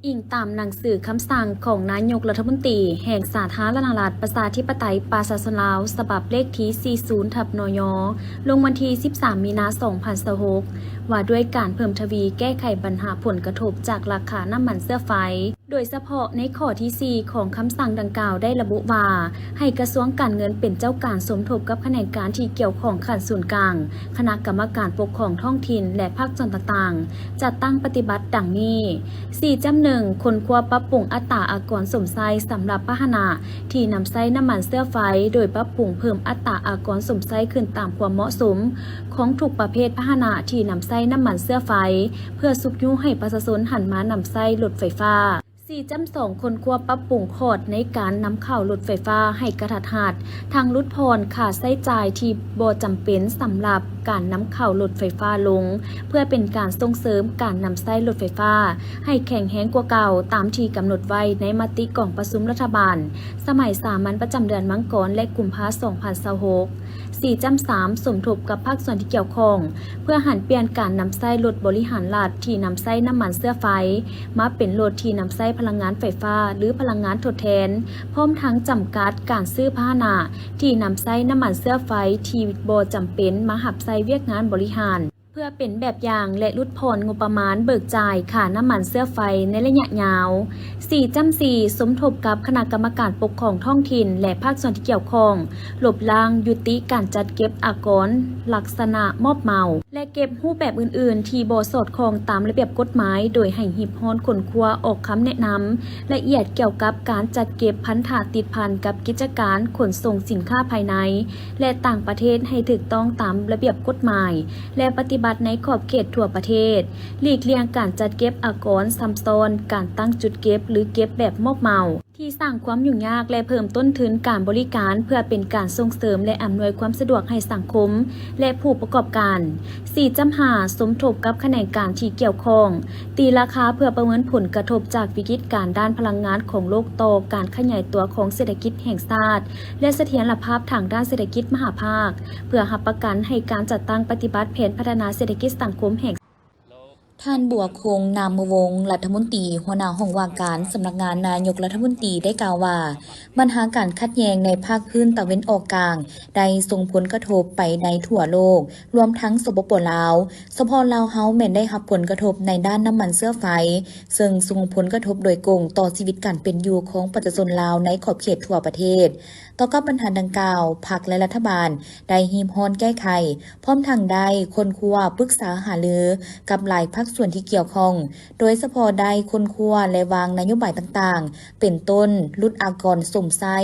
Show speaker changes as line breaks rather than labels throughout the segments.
อิงตามหนังสือคำสั่งของนายกรัฐมนตรีแห่งสาธารณรัฐประชาธิปไตยประชาชนลาวฉบับเลขที่ 40/นย. ลงวันที่ 13 มีนาคม 2026 ว่าด้วยการเพิ่มทวีแก้ไขปัญหาผลกระทบจากราคาน้ำมันเสื้อไฟ โดยเฉพาะในข้อที่ 4 ของคำสั่งดังกล่าวได้ระบุว่าให้กระทรวงการเงินเป็นเจ้าการสมทบกับแผนกการที่เกี่ยวข้องขั้นส่วนกลางคณะกรรมการปกครองท้องถิ่นและภาคส่วนต่างๆจัดตั้งปฏิบัติดังนี้ 4.1 คนควบปรับปรุงอัตราอากรสมไส้สำหรับพาหนะที่นำไส้น้ำมันเสื้อไฟโดยปรับปรุงเพิ่มอัตราอากรสมไส้ขึ้นตามความเหมาะสมของทุกประเภทพาหนะที่นำไส้น้ำมันเสื้อไฟเพื่อสุกยุให้ประชาชนหันมานำไส้รถไฟฟ้า 4.2 คนควบปรับปรุงโคดในการนำเข้ารถไฟฟ้าให้กระทัดรัดทางลดพรค่าใช้จ่ายที่บ่จำเป็นสำหรับการนำเข้ารถไฟฟ้าลงเพื่อเป็นการส่งเสริมการนำใช้รถไฟฟ้าให้แข็งแรงกว่าเก่าตามที่กำหนดไว้ในมติกองประชุมรัฐบาลสมัยสามัญประจำเดือนมังกรและกุมภาพันธ์ 2026 4.3 สมทบกับภาคส่วนที่เกี่ยวข้องเพื่อหันเปลี่ยนการนำใช้รถบริหารรัฐที่นำใช้น้ำมันเสื้อไฟมาเป็นรถที่นำใช้พลังงานไฟฟ้าหรือพลังงานทดแทนพร้อมทั้งจำกัดการซื้อพาหนะที่นำใช้น้ำมันเสื้อไฟที่บ่จำเป็นมาหับใช้เวียกงานบริหารเพื่อเป็นแบบอย่างและลดผ่อนงบประมาณเบิกจ่ายค่าน้ำมันเสื้อไฟในระยะยาว 4.4 สมทบกับคณะกรรมการปกครองท้องถิ่นและภาคส่วนที่เกี่ยวข้องลบล้างยุติการจัดเก็บอากรลักษณะมอบเหมาและเก็บรูปแบบอื่นๆที่บ่สอดคล้องตามระเบียบกฎหมายโดยให้หีบฮ้อนคนครัวออกคำแนะนำละเอียดเกี่ยวกับการจัดเก็บพันธะติดพันกับกิจการขนส่งสินค้าภายในและต่างประเทศให้ถูกต้องตามระเบียบกฎหมายและปฏิบัติในขอบเขตทั่วประเทศหลีกเลี่ยงการจัดเก็บอากรซ้ำซ้อนการตั้งจุดเก็บหรือเก็บแบบมอบเหมาที่สร้างความยุ่งยากและเพิ่มต้นทุนการบริการเพื่อเป็นการส่งเสริมและอำนวยความสะดวกให้สังคมและผู้ประกอบการ 4.5 สมทบกับแขนงการที่เกี่ยวข้องตีราคาเพื่อประเมินผลกระทบจากวิกฤตการด้านพลังงานของโลกต่อการขยายตัวของเศรษฐกิจแห่งชาติและเสถียรภาพทางด้านเศรษฐกิจมหภาคเพื่อรับประกันให้การจัดตั้งปฏิบัติแผนพัฒนาเศรษฐกิจสังคมแห่งท่านบัวคงนามวงศ์รัฐมนตรีหัวหน้าห้องว่าการสำนักงานนายกรัฐมนตรีได้กล่าวว่าปัญหาการขัดแย้งในภาคพื้นตะวันออกกลางได้ส่งผลกระทบไปในทั่วโลกรวมทั้งสปป.ลาวสปป.ลาวเฮาแม่นได้รับผลกระทบในด้านน้ำมันเสื้อไฟซึ่งส่งผลกระทบโดยตรงต่อชีวิตการเป็นอยู่ของประชาชนลาวในขอบเขตทั่วประเทศต่อกับปัญหาดังกล่าวพรรคและรัฐบาลได้หีบฮ้อนแก้ไขพร้อมทั้งได้ค้นคว้าปรึกษาหารือกับหลายภาคส่วนที่เกี่ยวข้องโดยเฉพาะได้ค้นคว้าและวางนโยบายต่างๆเป็นต้นลดอากรสมไส้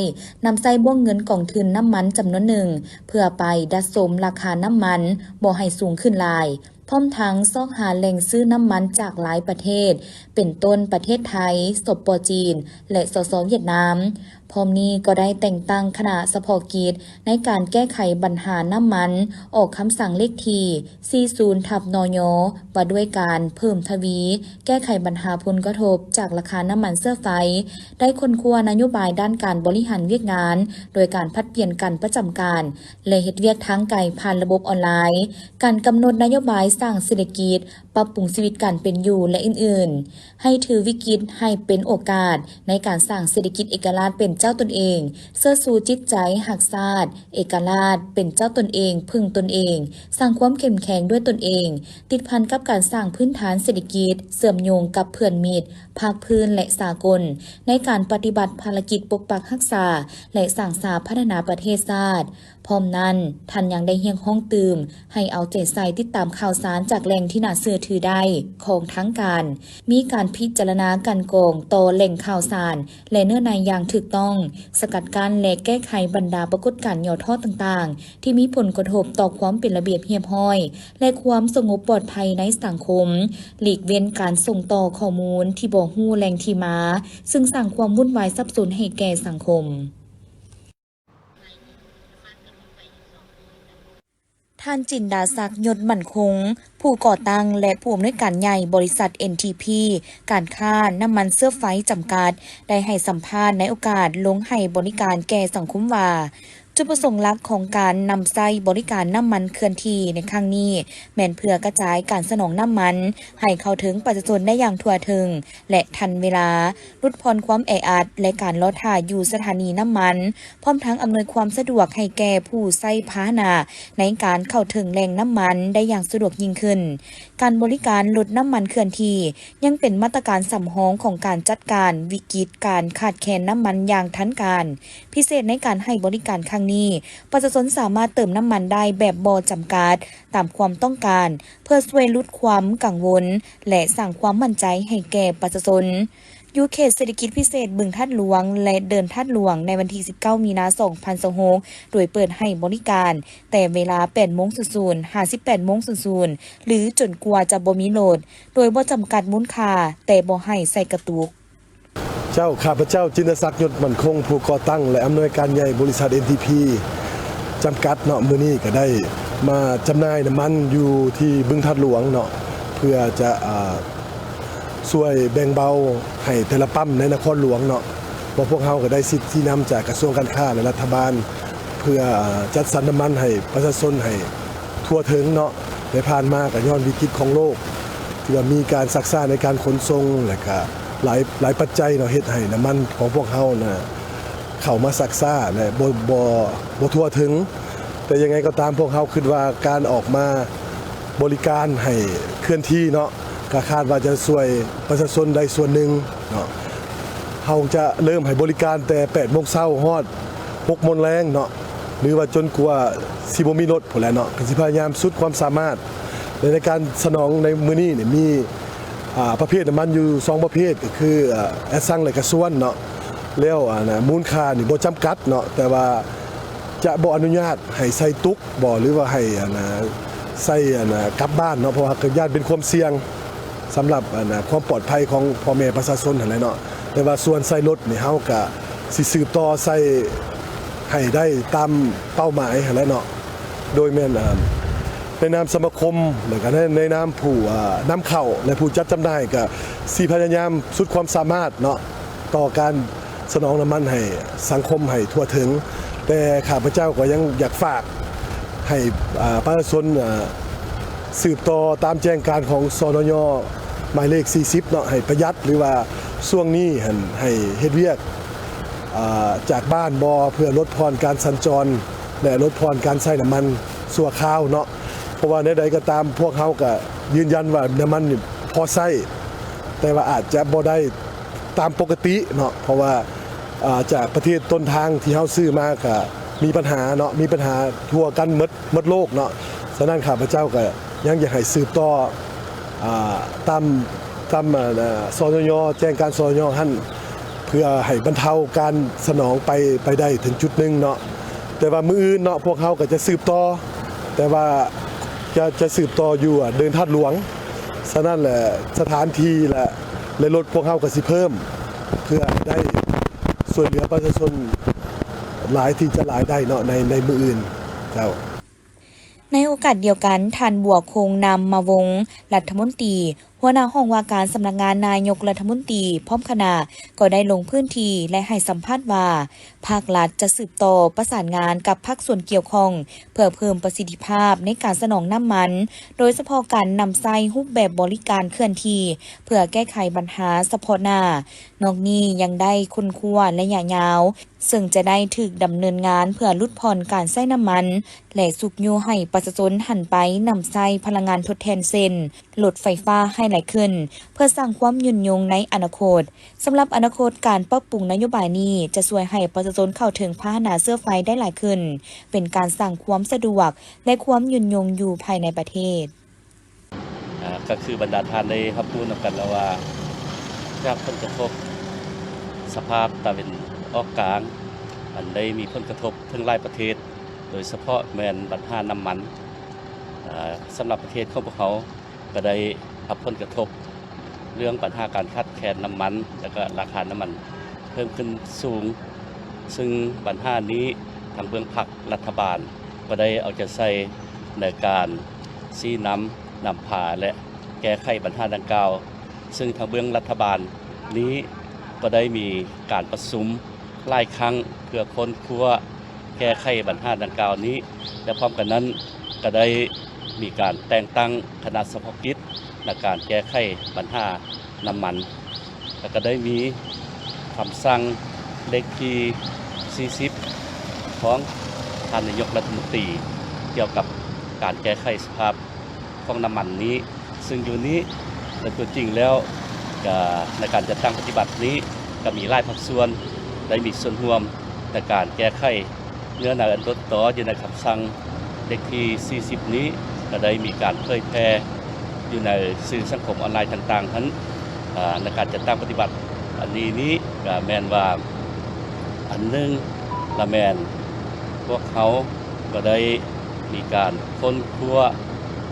นำใส่บ่วงเงินกองทุนน้ำมันจำนวนหนึ่งเพื่อไปดัดสมราคาน้ำมันบ่ให้สูงขึ้นหลายพร้อมทั้งซอกหาแหล่งซื้อน้ำมันจากหลายประเทศเป็นต้นประเทศไทยสปป.จีนและสส.เวียดนามพร้อมนี้ก็ได้แต่งตั้งคณะเฉพาะกิจในการแก้ไขปัญหาน้ำมันออกคำสั่งเลขที่40/นย.ว่าด้วยการเพิ่มทวีแก้ไขปัญหาผลกระทบจากราคาน้ำมันเสื้อไฟได้ค้นคว้านโยบายด้านการบริหารเวียกงานโดยการพัดเปลี่ยนกันประจำการและเฮ็ดเวียกทางไกลผ่านระบบออนไลน์การกำหนดนโยบายสร้างเศรษฐกิจปรับปรุงชีวิตการเป็นอยู่และอื่นๆให้ถือวิกฤตให้เป็นโอกาสในการสร้างเศรษฐกิจเอกราชเป็นเจ้าตนเองเสื้อสู่จิตใจหักชาติเอกราชเป็นเจ้าตนเองพึ่งตนเองสร้างความเข้มแข็งด้วยตนเองติดพันกับการสร้างพื้นฐานเศรษฐกิจเสื่อมโยงกับเพื่อนมิตรภาคพื้นและสากลในการปฏิบัติภารกิจปกปักรักษาและสร้างสาพัฒนาประเทศชาติพร้อมนั้นท่านยังได้เฮียงห้องตื่มให้เอาใจใส่ติดตามข่าวสารจากแหล่งที่น่าเชื่อถือได้ของทั้งการมีการพิจารณากันกองต่อแหล่งข่าวสารและเนื้อในอย่างถูกต้องสกัดกั้นและแก้ไขบรรดาปรากฏการณ์ย่อท่อต่างๆที่มีผลกระทบต่อความเป็นระเบียบเรียบร้อยและความสงบปลอดภัยในสังคมหลีกเว้นการส่งต่อข้อมูลที่บ่ฮู้แหล่งที่มาซึ่งสร้างความวุ่นวายสับสนให้แก่สังคมท่านจินดาศักดิ์ยศมั่นคงผู้ก่อตั้งและผู้อำนวยการใหญ่บริษัท NTP การค้าน้ำมันเสื้อไฟจำกัดได้ให้สัมภาษณ์ในโอกาสลงให้บริการแก่สังคมว่า จุดประสงค์หลักของการนำใช้บริการน้ำมันเคลื่อนที่ในครั้งนี้แม่นเพื่อกระจายการสนองน้ำมันให้เข้าถึงประชาชนได้อย่างทั่วถึงและทันเวลาลดผ่อนความแออัดและการรอท่าอยู่สถานีน้ำมันพร้อมทั้งอำนวยความสะดวกให้แก่ผู้ใช้พาหนะในการเข้าถึงแหล่งน้ำมันได้อย่างสะดวกยิ่งขึ้นการบริการลดน้ำมันเคลื่อนที่ยังเป็นมาตรการสำรองของการจัดการวิกฤตการขาดแคลนน้ำมันอย่างทันการพิเศษในการให้บริการครั้งนี้ประชาชนสามารถเติมน้ำมันได้แบบบ่จำกัดตามความต้องการเพื่อช่วยลดความกังวลและสร้างความมั่นใจให้แก่ประชาชนอยู่เขตเศรษฐกิจพิเศษบึงทัดหลวงและเดินทัดหลวงในวันที่ 19 มีนาคม 2026โดยเปิดให้บริการแต่เวลา 8:00 น. 58:00 น. หรือจนกว่าจะบ่มีโหลดโดยบ่จำกัดมูลค่าแต่บ่ให้ใส่กระตุก
เจ้าข้าพเจ้าจินตศักดิ์ยศมั่นคงผู้ก่อตั้งและอำนวยการใหญ่บริษัท NTP จำกัดเนาะมื้อนี้ก็ได้มาจำหน่ายน้ำมันอยู่ที่บึงทัดหลวงเนาะเพื่อจะช่วยแบ่งเบาให้แต่ละปั๊มในนครหลวงเนาะเพราะพวกเฮาก็ได้สิทธิที่นำจากกระทรวงการค้าและรัฐบาลเพื่อจัดสรรน้ำมันให้ประชาชนให้ทั่วถึงเนาะในผ่านมาก็ย้อนวิกฤตของโลกที่ว่ามีการซักซ่าในการขนส่งและก็หลายปัจจัยเนาะเฮ็ดให้น้ำมันของพวกเฮานะเข้ามาซักซ่าและบ่ทั่วถึงแต่ยังไงก็ตามพวกเฮาคิดว่าการออกมาบริการให้เคลื่อนที่เนาะก็คาดว่าจะช่วยประชาชนได้ส่วนหนึ่งเนาะเฮาจะเริ่มให้บริการแต่ 8:00 น. ฮอด 6:00 น. แลงเนาะหรือว่าจนกว่าสิบ่มีรถพุ่นแหละเนาะก็สิพยายามสุดความสามารถในการสนองในมื้อนี้เนี่ยมีประเภทน้ำมันอยู่2ประเภทก็คือแอสซังและก็ส่วนเนาะแล้วมูลค่านี่บ่จำกัดเนาะแต่ว่าจะบ่อนุญาตให้ใส่ตุกบ่หรือว่าให้ใส่กลับบ้านเนาะเพราะว่าญาติเป็นความเสี่ยงสำหรับความปลอดภัยของพ่อแม่ประชาชนนั่นแหละเนาะแต่ว่าส่วนใส่รถนี่เฮาก็สิสืบต่อใส่ให้ได้ตามเป้าหมายนั่นแหละเนาะโดยแม่นในนามสมาคมและก็ในนามผู้นำเข้าและผู้จัดจำหน่ายก็สิพยายามสุดความสามารถเนาะต่อการสนองน้ำมันให้สังคมให้ทั่วถึงแต่ข้าพเจ้าก็ยังอยากฝากให้ประชาชนสืบต่อตามแจ้งการของสนย.หมายเลข40เนาะให้ประหยัดหรือว่าช่วงนี้ให้เฮ็ดเวียกจากบ้านบ่เพื่อลดพรการสัญจรและลดพรการใช้น้ำมันชั่วคราวเนาะเพราะว่าในใดก็ตามพวกเขาก็ยืนยันว่าน้ำมันนี่พอใช้แต่ว่าอาจจะบ่ได้ตามปกติเนาะเพราะว่าจากประเทศต้นทางที่เฮาซื้อมาก็มีปัญหาเนาะมีปัญหาทั่วกันหมดโลกเนาะฉะนั้นข้าพเจ้าก็ยังอยากให้สืบต่อตามสนย.แจ้งการสนย.หั่นเพื่อให้บรรเทาการสนองไปได้ถึงจุดนึงเนาะแต่ว่ามื้ออื่นเนาะพวกเฮาก็จะสืบต่อแต่ว่าจะสืบต่ออยู่เดินทัดหลวงฉะนั้นแหละสถานที่และรถพวกเฮาก็สิเพิ่มเพื่อได้ส่วยเหลือประชาชนหลายที่จะหลายได้เนาะในมื้ออื่นเจ้า
ในโอกาสเดียวกันท่านบัวคงนำมาวงรัฐมนตรีหัวหน้าห้องว่าการสำนักงานนายกรัฐมนตรีพร้อมคณะก็ได้ลงพื้นที่และให้สัมภาษณ์ว่าภาครัฐจะสืบต่อประสานงานกับภาคส่วนเกี่ยวข้องเพื่อเพิ่มประสิทธิภาพในการสนองน้ำมันโดยเฉพาะการนำใส่รูปแบบบริการเคลื่อนที่เพื่อแก้ไขปัญหาเฉพาะหน้านอกนี้ยังได้ค้นคว้าระยะยาวซึ่งจะได้ถูกดำเนินงานเพื่อลดผ่อนการใช้น้ำมันและสุกยูให้ประชาชนหันไปนำใช้พลังงานทดแทนเส้นลดไฟฟ้าให้ไหลขึ้นเพื่อสร้างความยืนยงในอนาคตสำหรับอนาคตการปรับปรุงนโยบายนี้จะช่วยให้ประชาชนเข้าถึงพาหนะเสื้อไฟได้หลายขึ้นเป็นการสร้างความสะดวกและความยืนยงอยู่ภายในประเทศ
ก็คือบรรดาท่านได้รับรู้นำกันแล้วว่าจากผลกระทบสภาพตะวันออกกลางอันได้มีผลกระทบทั้งหลายประเทศโดยเฉพาะแม่นปัญหาน้ำมันสำหรับประเทศของพวกเขาก็ได้รับผลกระทบเรื่องปัญหาการขาดแคลนน้ำมันและก็ราคาน้ำมันเพิ่มขึ้นสูงซึ่งปัญหานี้ทางเบื้องพรรครัฐบาลก็ได้เอาใจใส่ในการชี้นำพาและแก้ไขปัญหาดังกล่าวซึ่งทางเบื้องรัฐบาลนี้ก็ได้มีการประชุมหลายครั้งเพื่อค้นคว้า แก้ไขปัญหาดังกล่าวนี้และพร้อมกันนั้นก็ได้มีการแต่งตั้งคณะเฉพาะกิจในการแก้ไขปัญหาน้ำมันแล้วก็ได้มีคำสั่งเลขที่40ของท่านนายกรัฐมนตรีเกี่ยวกับการแก้ไขสภาพของน้ำมันนี้ซึ่งอยู่นี้ในตัวจริงแล้วในการจัดตั้งปฏิบัตินี้ก็มีหลายภาคส่วนได้มีส่วนร่วมในการแก้ไขเนื้อหาอันต้นต่ออยู่ในคำสั่งเลขที่40นี้ก็ได้มีการเผยแพร่อยู่ในสื่อสังคมออนไลน์ต่างๆทั้งในการจัดตั้งปฏิบัติอันนี้ก็แมนว่าอันหนึ่งละแมนพวกเขาก็ได้มีการค้นคว้า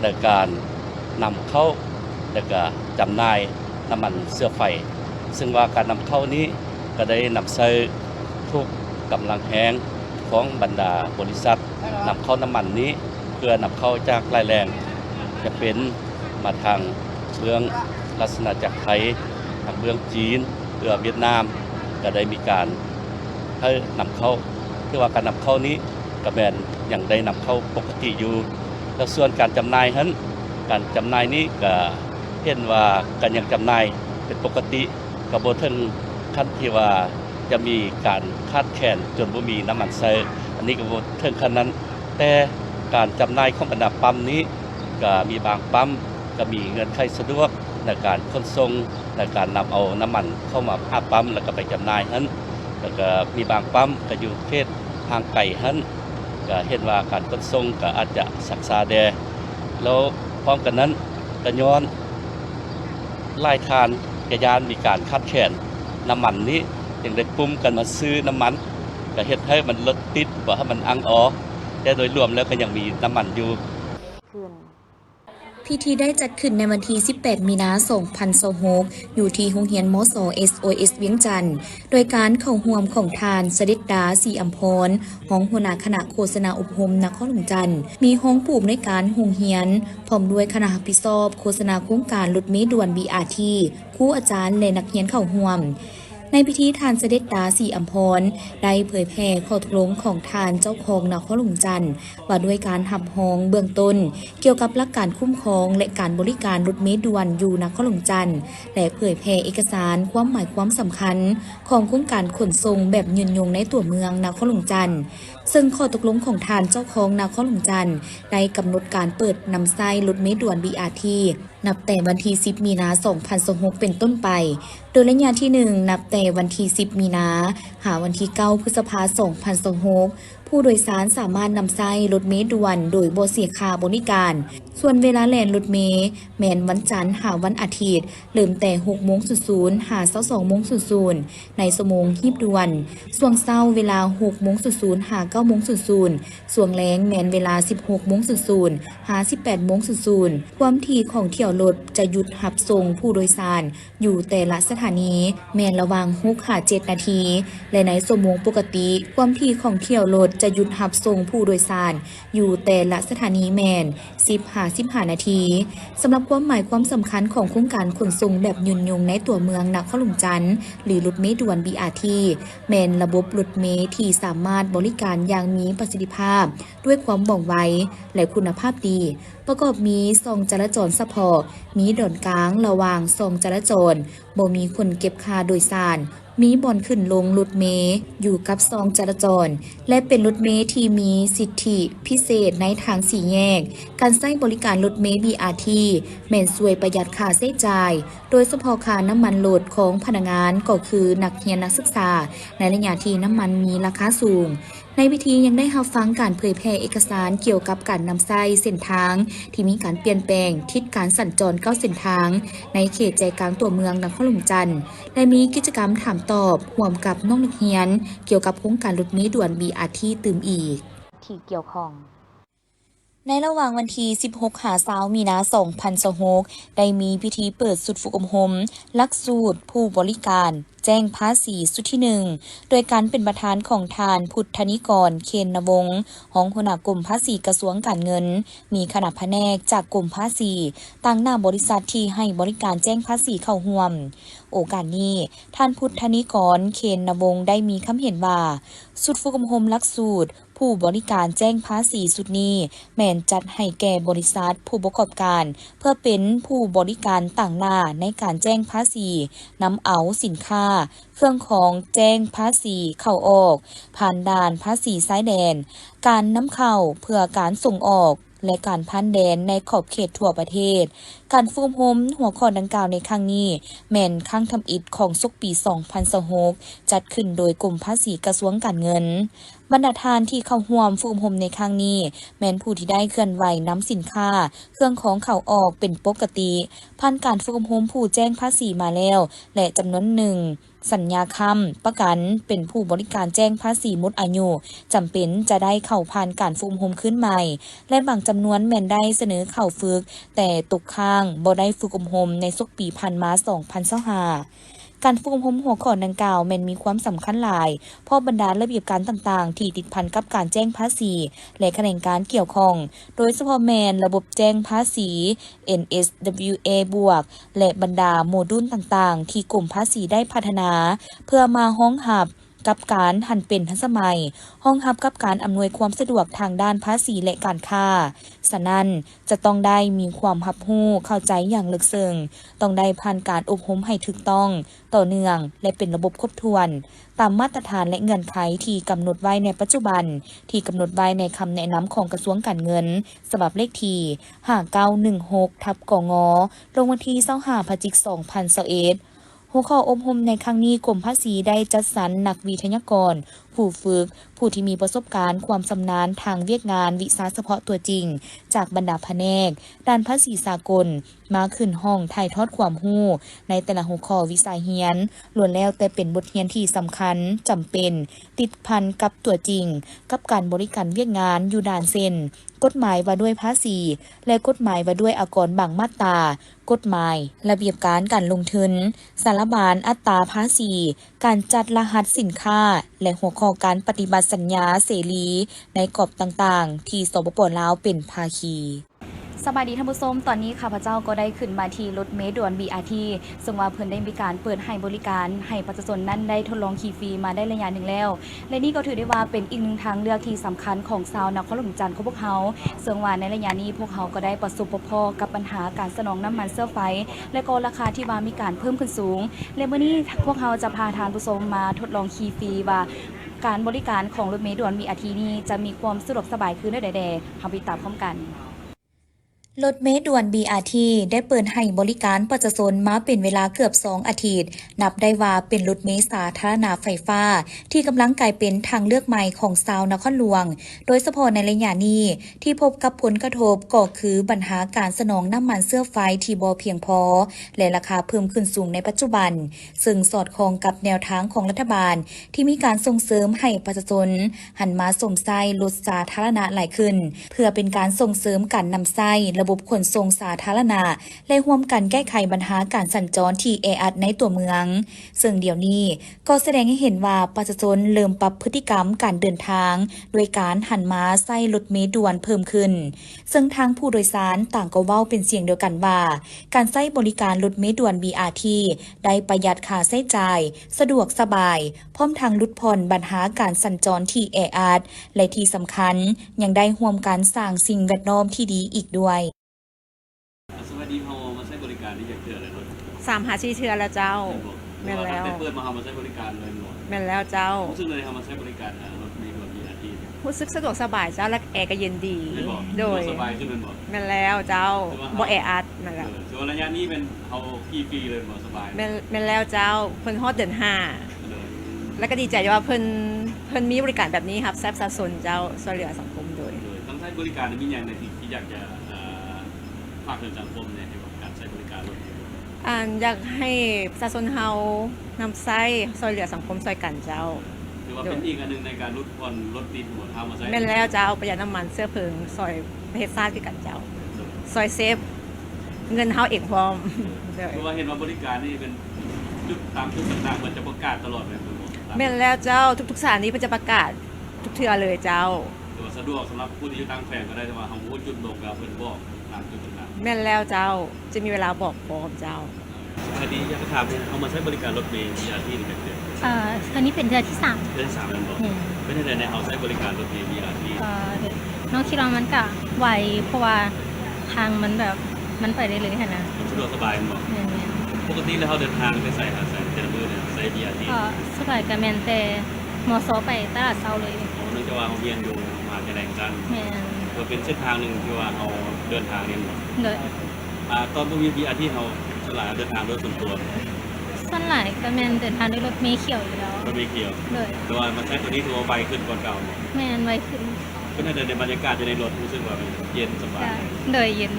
ในการนำเข้าและก็จำหน่ายน้ำมันเสื้อไฟซึ่งว่าการนำเข้านี้ก็ได้นำใช้ทุกกำลังแห้งของบรรดาบริษัทนำเข้าน้ำมันนี้เพื่อนำเข้าจากรายแรงจะเป็นมาทางเบื้องลักษณะจากไทยทางเบื้องจีนเวียดนามก็ได้มีการให้นำเข้าคือว่าการนำเข้านี้ก็แม่นอย่างได้นำเข้าปกติอยู่แล้วส่วนการจำหน่ายนั้นการจำหน่ายนี้ก็เห็นว่าการยังจำหน่ายเป็นปกติก็บ่ถึงขั้นที่ว่าจะมีการคาดแคลนจนบ่มีน้ำมันใช้อันนี้ก็บ่ถึงขั้นนั้นแต่การจำหน่ายของบรรดาปั๊มนี้ก็มีบางปั๊มก็มีเงื่อนไขสะดวกในการขนส่งในการนำเอาน้ำมันเข้ามาภาคปั๊มแล้วก็ไปจำหน่ายนั้นแล้วก็มีบางปั๊มก็อยู่เขตทางไกลนั้นก็เห็นว่าการขนส่งก็อาจจะสักษาแดแล้วพร้อมกันนั้นก็ย้อนไล่ทานกระยานมีการคาดแคลนน้ำมันนี้จึงได้ปุ่มกันมาซื้อน้ำมันก็เฮ็ดให้มันลดติดว่าให้มันอังออแต่โดยรวมแล้วก็ยังมีน้ำมันอยู่
พิธีได้จัดขึ้นในวันที่ 18 มีนาคม 2026 อยู่ที่โรงเรียนมส SOS เวียงจันทน์โดยการเข้าร่วมของทานเสด็จดาศรีอัมพรห้องหัวหน้าคณะโฆษณาอบรมนครหลวงจันทน์มีห้องผู้อำนวยการโรงเรียนพร้อมด้วยคณะรับผิดชอบโฆษณาโครงการรถเมล์ด่วน BRT ครูอาจารย์และนักเรียนเข้าร่วมในพิธีทานเสด็จดาศรีอัมพรได้เผยแพร่ข้อตกลงของทานเจ้าของนครหลวงจันทน์ว่าด้วยการหับห้องเบื้องต้นเกี่ยวกับหลักการคุ้มครองและการบริการรถเมล์ด่วนอยู่นครหลวงจันทน์และเผยแพร่เอกสารความหมายความสำคัญของโครงการขนส่งแบบยืนยงในตัวเมืองนครหลวงจันทน์ซึ่งข้อตกลงของทานเจ้าของนครหลวงจันทน์ได้กำหนดการเปิดนำไส้รถเมล์ด่วน BRT นับแต่วันที่ 10 มีนาคม 2026 เป็นต้นไปโดยระยะที่ 1 นับแต่วันที่ 10 มีนาหาวันที่ 9 พฤษภาคม 2026 ผู้โดยสารสามารถนำไส้รถเมล์ด่วนโดยบ่เสียค่าบริการส่วนเวลาแล่นรถเมล์แม้นวันจันทร์หาวันอาทิตย์เริ่มแต่ 6:00 นหา 22:00 นในชั่วโมงฮีบด่วนช่วงเช้าเวลา 6:00 หา 9:00 นช่วงแลงแม้นเวลา 16:00 หา 18:00 ความถี่ของเที่ยวรถจะหยุดหับส่งผู้โดยสารอยู่แต่ละสถานีแม้นระหว่าง 6-7 นาทีและในชั่วโมงปกติความถี่ของเที่ยวรถจะหยุดหับส่งผู้โดยสารอยู่แต่ละสถานีแมน 10-15 นาทีสำหรับความหมายความสำคัญของโครงการขนส่งแบบยืนยงในตัวเมืองนครหลวงจันทน์หรือรถเมล์ด่วน BRT แมนระบบรถเมล์ที่สามารถบริการอย่างมีประสิทธิภาพด้วยความว่องไวและคุณภาพดีประกอบมีช่องจราจรเฉพาะมีด่านกลางระหว่างช่องจราจรบ่มีคนเก็บค่าโดยสารมีบ่อนขึ้นลงรถเมล์อยู่กับซองจราจรและเป็นรถเมล์ที่มีสิทธิพิเศษในทางสี่แยกการใช้บริการรถเมล์ BRT แม่นช่วยประหยัดค่าใช้จ่ายโดยเฉพาะค่าน้ำมันรถของพนักงานก็คือนักเรียนนักศึกษาในระยะที่น้ำมันมีราคาสูงในพิธียังได้รับฟังการเผยแพร่เอกสารเกี่ยวกับการนำไส้เส้นทางที่มีการเปลี่ยนแปลงทิศการสัญจร9เส้นทางในเขตใจกลางตัวเมืองนครหลวงจันทน์และมีกิจกรรมถามตอบร่วมกับน้องนักเรียนเกี่ยวกับโครงการรถเมล์ด่วน BRT ตื่มอีกที่เกี่ยวข้องในระหว่างวันที่ 16 มีนาคม 2026 ได้มีพิธีเปิดสุดฝึกอบรมหลักสูตรผู้บริการแจ้งภาษีสุดที่ 1โดยการเป็นประธานของทานพุทธนิกรเคนวงศ์ห้องหัวหน้ากรมภาษีกระทรวงการเงินมีคณะแผนกจากกรมภาษีตั้งหน้าบริษัทที่ให้บริการแจ้งภาษีเข้าร่วมโอกาสนี้ท่านพุทธนิกรเคนวงศ์ได้มีคำเห็นว่าสุดฝึกอบรมหลักสูตรผ
ผู้บริการแจ้งภาษีสุดนี้แม่นจัดให้แก่บริษัทผู้ประกอบการเพื่อเป็นผู้บริการต่างหน้าในการแจ้งภาษีนำเอาสินค้าเครื่องของแจ้งภาษีเข้าออกผ่านด่านภาษีซ้ายแดนการนำเข้าเพื่อการส่งออกและการผ่านแดนในขอบเขตทั่วประเทศการฟูมโฮมหัวข้อดังกล่าวในครั้งนี้แม่นครั้งทำอิฐของศุกปี 2026จัดขึ้นโดยกรมภาษีกระทรวงการเงินบรรดาทานที่เข้าร่วมฟูมโฮมในครั้งนี้แม่นผู้ที่ได้เคลื่อนไหวนำสินค้าเครื่องของเข้าออกเป็นปกติผ่านการฟูมโฮมผู้แจ้งภาษีมาแล้วและจำนวนหนึ่งสัญญาค้ำประกันเป็นผู้บริการแจ้งภาษีหมดอายุจำเป็นจะได้เข้าผ่านการฟูมโฮมขึ้นใหม่และบางจำนวนแม่นได้เสนอเข้าฝึกแต่ตกค้างบ่ได้ฝึกอบรมในศุกปีผ่านมา 2025การฝึกอบรมหัวข้อดังกล่าวแม่นมีความสำคัญหลายเพราะบรรดาระเบียบการต่างๆที่ติดพันกับการแจ้งภาษีและแขนงการเกี่ยวข้องโดยเฉพาะแม่นระบบแจ้งภาษี NSWA บวกและบรรดาโมดูลต่างๆที่กรมภาษีได้พัฒนาเพื่อมาห้องหับกับการหันเป็นทันสมัยห้องรับกับการอำนวยความสะดวกทางด้านภาษีและการค้าฉะนั้นจะต้องได้มีความรับรู้เข้าใจอย่างลึกซึ้งต้องได้ผ่านการอบรมให้ถูกต้องต่อเนื่องและเป็นระบบครบถ้วนตามมาตรฐานและเงื่อนไขที่กำหนดไว้ในปัจจุบันที่กำหนดไว้ในคำแนะนำของกระทรวงการเงินฉบับเลขที่5916/กงลงวันที่25 พฤศจิกายน 2021หัวข้ออบรมในครั้งนี้กรมภาษีได้จัดสรรนักวิทยากรผู้ฝึกผู้ที่มีประสบการณ์ความชำนาญทางเวียกงานวิชาเฉพาะตัวจริงจากบรรดาแผนกด้านภาษีสากลมาขึ้นห้องถ่ายทอดความรู้ในแต่ละหัวข้อวิชาเรียนล้วนแล้วแต่เป็นบทเรียนที่สำคัญจำเป็นติดพันกับตัวจริงกับการบริการเวียกงานอยู่ด่านเส้นกฎหมายว่าด้วยภาษีและกฎหมายว่าด้วยอากรบางมาตรากฎหมายระเบียบการลงทุนสารบานอัตราภาษีการจัดรหัสสินค้าและหัวข้อการปฏิบัติสัญญาเสรีในกรอบต่างๆที่สปป.ลาวเป็นภาคีสบายดีท่านผู้ชมตอนนี้ข้าพเจ้าก็ได้ขึ้นมาที่รถเมล์ด่วน BRT ซึ่งว่าเพิ่นได้มีการเปิดให้บริการให้ประชาชนนั้นได้ทดลองขี่ฟรีมาได้ระยะหนึ่งแล้วและนี่ก็ถือได้ว่าเป็นอีกหนึ่งทางเลือกที่สำคัญของชาวนครหลวงจันทร์ของพวกเขาซึ่งว่าในระยะนี้พวกเขาก็ได้ประสบพบกับปัญหาการสนองน้ำมันเสื้อไฟและก็ราคาที่ว่ามีการเพิ่มขึ้นสูงและเมื่อนี้พวกเขาจะพาท่านผู้ชมมาทดลองขี่ฟรีว่าการบริการของรถเมล์ด่วน BRT นี้จะมีความสะดวกสบายขึ้นได้ใดๆเฮาไปตามพร้อมกันรถเมล์ด่วน BRT ได้เปิดให้บริการประชาชนมาเป็นเวลาเกือบ2 อาทิตย์นับได้ว่าเป็นรถเมล์สาธารณะไฟฟ้าที่กำลังกลายเป็นทางเลือกใหม่ของชาวนครหลวงโดยเฉพาะในระยะนี้ที่พบกับผลกระทบก็คือปัญหาการสนองน้ำมันเสื้อไฟที่บ่เพียงพอและราคาเพิ่มขึ้นสูงในปัจจุบันซึ่งสอดคล้องกับแนวทางของรัฐบาลที่มีการส่งเสริมให้ประชาชนหันมาสวมใส่รถสาธารณะหลายขึ้นเพื่อเป็นการส่งเสริมการนำใช้ระบบขนส่งสาธารณะและร่วมกันแก้ไขปัญหาการสัญจรที่แออัดในตัวเมืองซึ่งเดี๋ยวนี้ก็แสดงให้เห็นว่าประชาชนเริ่มปรับพฤติกรรมการเดินทางโดยการหันมาใช้รถเมล์ด่วนเพิ่มขึ้นซึ่งทางผู้โดยสารต่างก็เว้าเป็นเสียงเดียวกันว่าการใช้บริการรถเมล์ด่วน BRT ได้ประหยัดค่าใช้จ่ายสะดวกสบายพร้อมทางลดผ่อนปัญหาการสัญจรที่แออัดและที่สำคัญยังได้ร่วมกันสร้างสิ่งแวดล้อมที่ดีอีกด้วย
สวัสดีเฮามาใช้บริการนี่อยากเทื่ออะไรรถ
3-4 เทื่อแล้วเจ้าแม่นแล้ว
เปิดมาเฮามาใช้บริการเลยหมด
แม่นแล้วเจ้า
รู้สึกเลยเฮามาใช้บริการรถเมล์ด่วน BRT
รู้สึกสะดวกสบายเจ้าและแอร์ก็เย็นดีโดย
สบายขึ้นเป็นบ่
แม่นแล้วเจ้าบ่แออัดแม่นแล้ว
ส่วนระยะนี้เป็นเฮาขี่ฟรีเลยบ่สบาย
แม่นแล้วเจ้าเพิ่นฮอดเดือน5แล้วก็ดีใจว่าเพิ่นมีบริการแบบนี้ครับแซ่บซะสนเจ้าช่วยเหลือสังคมโดย
ทั้งใช้บริการมีอย่างในที่อยากจะฝากถึงสังคมในการใช้บริการรถ
อยากให้ประชาชนเฮานำใช้ช่วยเหลือสังคมช่วยกันเจ้า
ถือว่าเป็นอีกอันนึงในการลดผ่อนรถติดหัวเฮามาใช้
แม่นแล้วเจ้าประหยัดน้ำมันเสื้อเพลิงช่วยประเทศชาติคือกันเจ้าช่วยเซฟเงินเฮาเองพร้อม
เพราะว่าเห็นว่าบริการนี่เป็นจุดตามจุดต่างๆมันจะประกาศตลอดเลย
แม่นแล้วเจ้าทุกๆสถานีเพิ่นจะประกาศทุกเทื่อเลยเจ้า
ถือว่าสะดวกสำหรับผู้ที่อยู่ต่างแขวงก็ได้แต่ว่าเฮาฮู้จุดลงแล้วเพิ่นบอกตามจุดต่าง
ๆแม่นแล้วเจ้าจะมีเวลาบอกพร้อมเจ้า
คดีอยากถามเฮามาใช้บริการรถเมล์ BRT นี่เป็น
ตอนนี้เป็นเดือนที่3
เดือนที่3แล้วบ่เป็นจังได๋ในเฮาใช้บริการรถ BRT
น้องคิดว่ามันก็ไวเพราะว่าทางมันแบบมันไปได้เลยค่ะนะ
สะดวกสบายบ่
แม่น
ปกติแล้วเฮาเดินทางไปใส่แต่ละมื้อเนี่ยใช้ BRT
ๆก็สบายก็แม่นแต่มอซอไปตลาดเช้าเลย
เนื่องจากว่าเฮาเรียนอยู่มหาวิทยาลัยกัน
แม่น
ก็เป็นเส้นทางหนึงที่ว่าเฮาเดินทางเรียนบ่
โดย
ตอนบ่มี BRT เฮาสลายเดินทางโดยส่วนตัว
ส่วนหลายก็แม่นเดินทางด้วยรถเมล์เขียวอยู่แล้ว
ก็มีเกี่ยว
โดย
แต่ว่ามันใช้ตัวนี้ถือว่าไวขึ้นกว่าเก่า
แม่นไวขึ้น
ก็น่าจะในบรรยากาศอยู่ในรถรู้สึกว่ามันเย็นสบาย
ก็โดยเย็น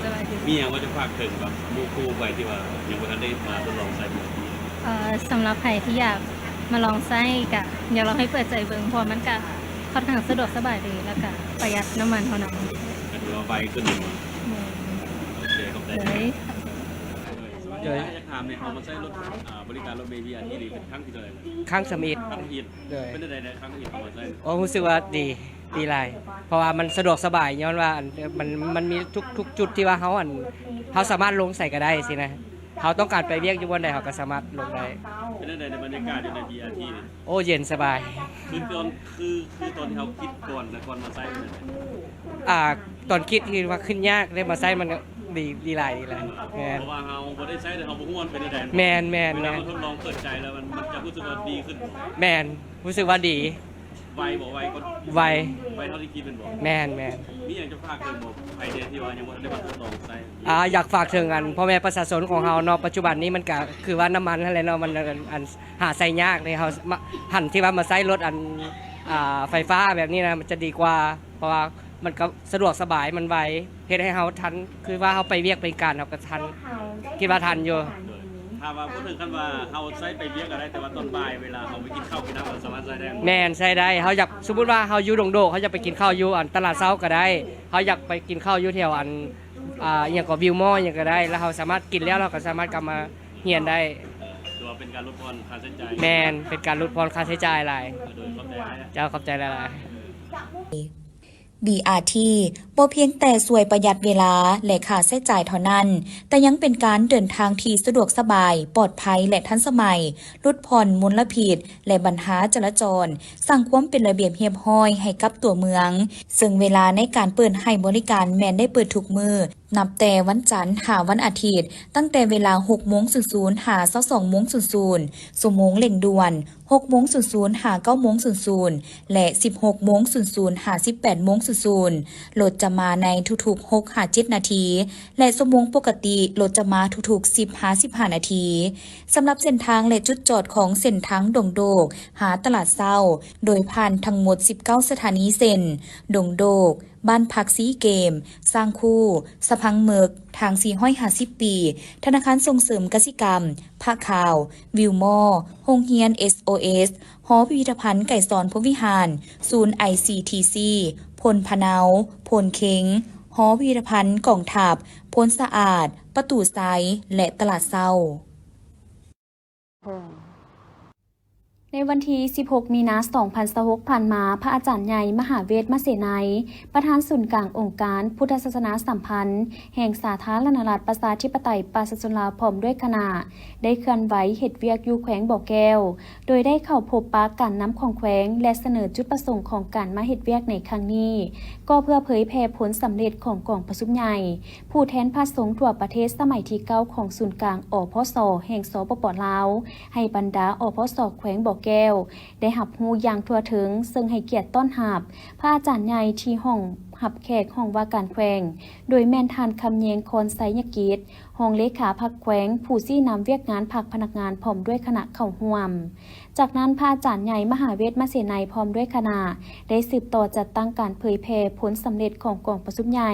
สบายดี
มีอย่างว่าจะฝากถึงแบบหมู่คู่ไปที่ว่ายังบ่ทันได้มาทดลองใช้ BRT
สำหรับใครที่อยากมาลองใช้ก็อยากลองให้เปิดใจเบิ่งเพราะมันก็ค่อนข้างสะดวกสบายดีแล้วก็ประหยัดน้ำมันเท่านั้น
ก็ถือว่าไวขึ้นหนึ่งวันโอเคขอบใจ
เลย
เดี๋ยวจะถามเนี่ยเขามาใช้รถบริการรถเมล์ BRT นี่เป็นครั้งที่เท่าไหร่แล้ว
ครั้งสมิธ
ครั้งที่
เลย
เป็นได้ในครั้งที่เขามาใช้
โอ้รู้สึกว่าดีหลายเพราะว่ามันสะดวกสบายย้อนว่ามันมีทุกจุดที่ว่าเขาสามารถลงใส่ก็ได้สินะเขาต้องการไปเรียกอยู่บนใดเขาก็สามารถลงได้
เป็นได้ในบรรยากาศอยู่ใน BRT นี่
โอ้เย็นสบาย
คือตอนที่เขาคิดก่อนนะก่อนมาใช้เนี่ย
ตอนคิดคือว่าขึ้นยากได้มาใช้มันก็ดีหลายแมน
เพราะว่าเขาบ่ได้ใช้แต่เขาบ่ฮู้ว่ามันเป็นได้
แมน
เวลาเขาทดลองเปิดใจแล้วมันจะรู้สึกว่าดีขึ้น
แมนรู้สึกว่าดี
ไวบ่ไวก็
ไว
เท่าที่คิดเป็นบ่
แมน
มีอย่างจะฝากถึงบ่ใครที่ว่ายังบ่ได้มาทดลองใช้
อยากฝากถึงพ่อแม่ประชาชนของเราเนาะปัจจุบันนี้มันก็คือว่าน้ำมันอะไรเนาะมันหาใช้ยากเลยเขาหันที่ว่ามาใช้รถไฟฟ้าแบบนี้นะมันจะดีกว่าเพราะว่ามันก็สะดวกสบายมันไวเฮ็ดให้เขาทันคือว่าเขาไปเวียกไปการเขาก็ทันคิดว่าทันอยู่
ถ้าว่าพูดถึงขั้นว่าเฮาใช้ไปเวียกก็ได้แต่ว่าตอนบ่ายเวลาเฮาไปกินข้าวกินน้ำเราสามารถใช้ได้
แมนใช้ได้เขาอยากสมมติว่าเขาอยู่ดงโดเขาอยากไปกินข้าวอยู่ตลาดเช้าก็ได้เขาอยากไปกินข้าวอยู่แถวอย่างกับวิวมอลอย่างก็ได้แล้วเขาสามารถกินแล้วเราก็สามารถกลับมาเฮียนได้
ถือว่าเป็นการลดพรค่าใช้จ่าย
แมนเป็นการลดพรค่าใช้จ่ายหลาย
โดยเข้าใจได้
เจ้าขอบใจหลายๆ
BRT บ่เพียงแต่ช่วยประหยัดเวลาและค่าใช้จ่ายเท่านั้น แต่ยังเป็นการเดินทางที่สะดวกสบาย ปลอดภัยและทันสมัย ลดผ่อนมลพิษ และปัญหาจราจร สร้างความเป็นระเบียบเรียบร้อยให้กับตัวเมือง ซึ่งเวลาในการเปิดให้บริการแม้นได้เปิดทุกมือ นับแต่วันจันทร์หาวันอาทิตย์ ตั้งแต่เวลา 6:00 หา 22:00 ชั่วโมงเร่งด่วน 6:00 หา 9:00 และ 16:00 หา 18:00 รถจะมาในทุกๆ 6 หา 7 นาที และชั่วโมงปกติรถจะมาทุกๆ 10 หา 15 นาที สำหรับเส้นทางและจุดจอดของเส้นทางดงโดก หาตลาดเศร้า โดยผ่านทั้งหมด 19 สถานีเส้น ดงโดก บ้านพักซีเกม สร้างคู่สะพังเมือกทาง450 ปี ธนาคารส่งเสริมกสิกรรมภาคข่าว วิวมอโรงเรียน SOS หอพิพิธภัณฑ์ไก่สอนพรหมวิหาร ศูนย์ ICTC พลพะเนาพลเค็ง หอพิพิธภัณฑ์กองทัพพลสะอาด ประตูไซและตลาดเศร้า
ในวันที่ 16 มีนาคม 2026 ผ่านมา พระอาจารย์ใหญ่มหาเวทมเสนัย ประธานศูนย์กลางองค์การพุทธศาสนาสัมพันธ์ แห่งสาธารณรัฐประชาธิปไตยประชาชนลาวพร้อมด้วยคณะ ได้เคลื่อนไหวเฮ็ดเวียกอยู่แขวงบ่อแก้ว โดยได้เข้าพบปะการนำของแขวง และเสนอจุดประสงค์ของการมาเฮ็ดเวียกในครั้งนี้ ก็เพื่อเผยแพร่ผลสำเร็จของกองประชุมใหญ่ ผู้แทนพระสงฆ์ทั่วประเทศสมัยที่ 9 ของศูนย์กลางอพส.แห่งสปป.ลาว ให้บรรดาอพส.แขวงบ่อแก้วได้หับฮู้อย่างทั่วถึงซึ่งให้เกียรติต้อนรับพระอาจารย์ใหญ่ที่ห้องหับแขกห้องว่าการแขวงโดยแม่นทานคำเยงคอนไซยกิจห้องเลขาพักแขวงผู้ซี่นำเวียกงานพักพนักงานพร้อมด้วยคณะเข้าร่วมจากนั้นพระอาจารย์ใหญ่มหาเวทมเสนัยพร้อมด้วยคณะได้สืบต่อจัดตั้งการเผยแพร่ผลสำเร็จของกองประชุมใหญ่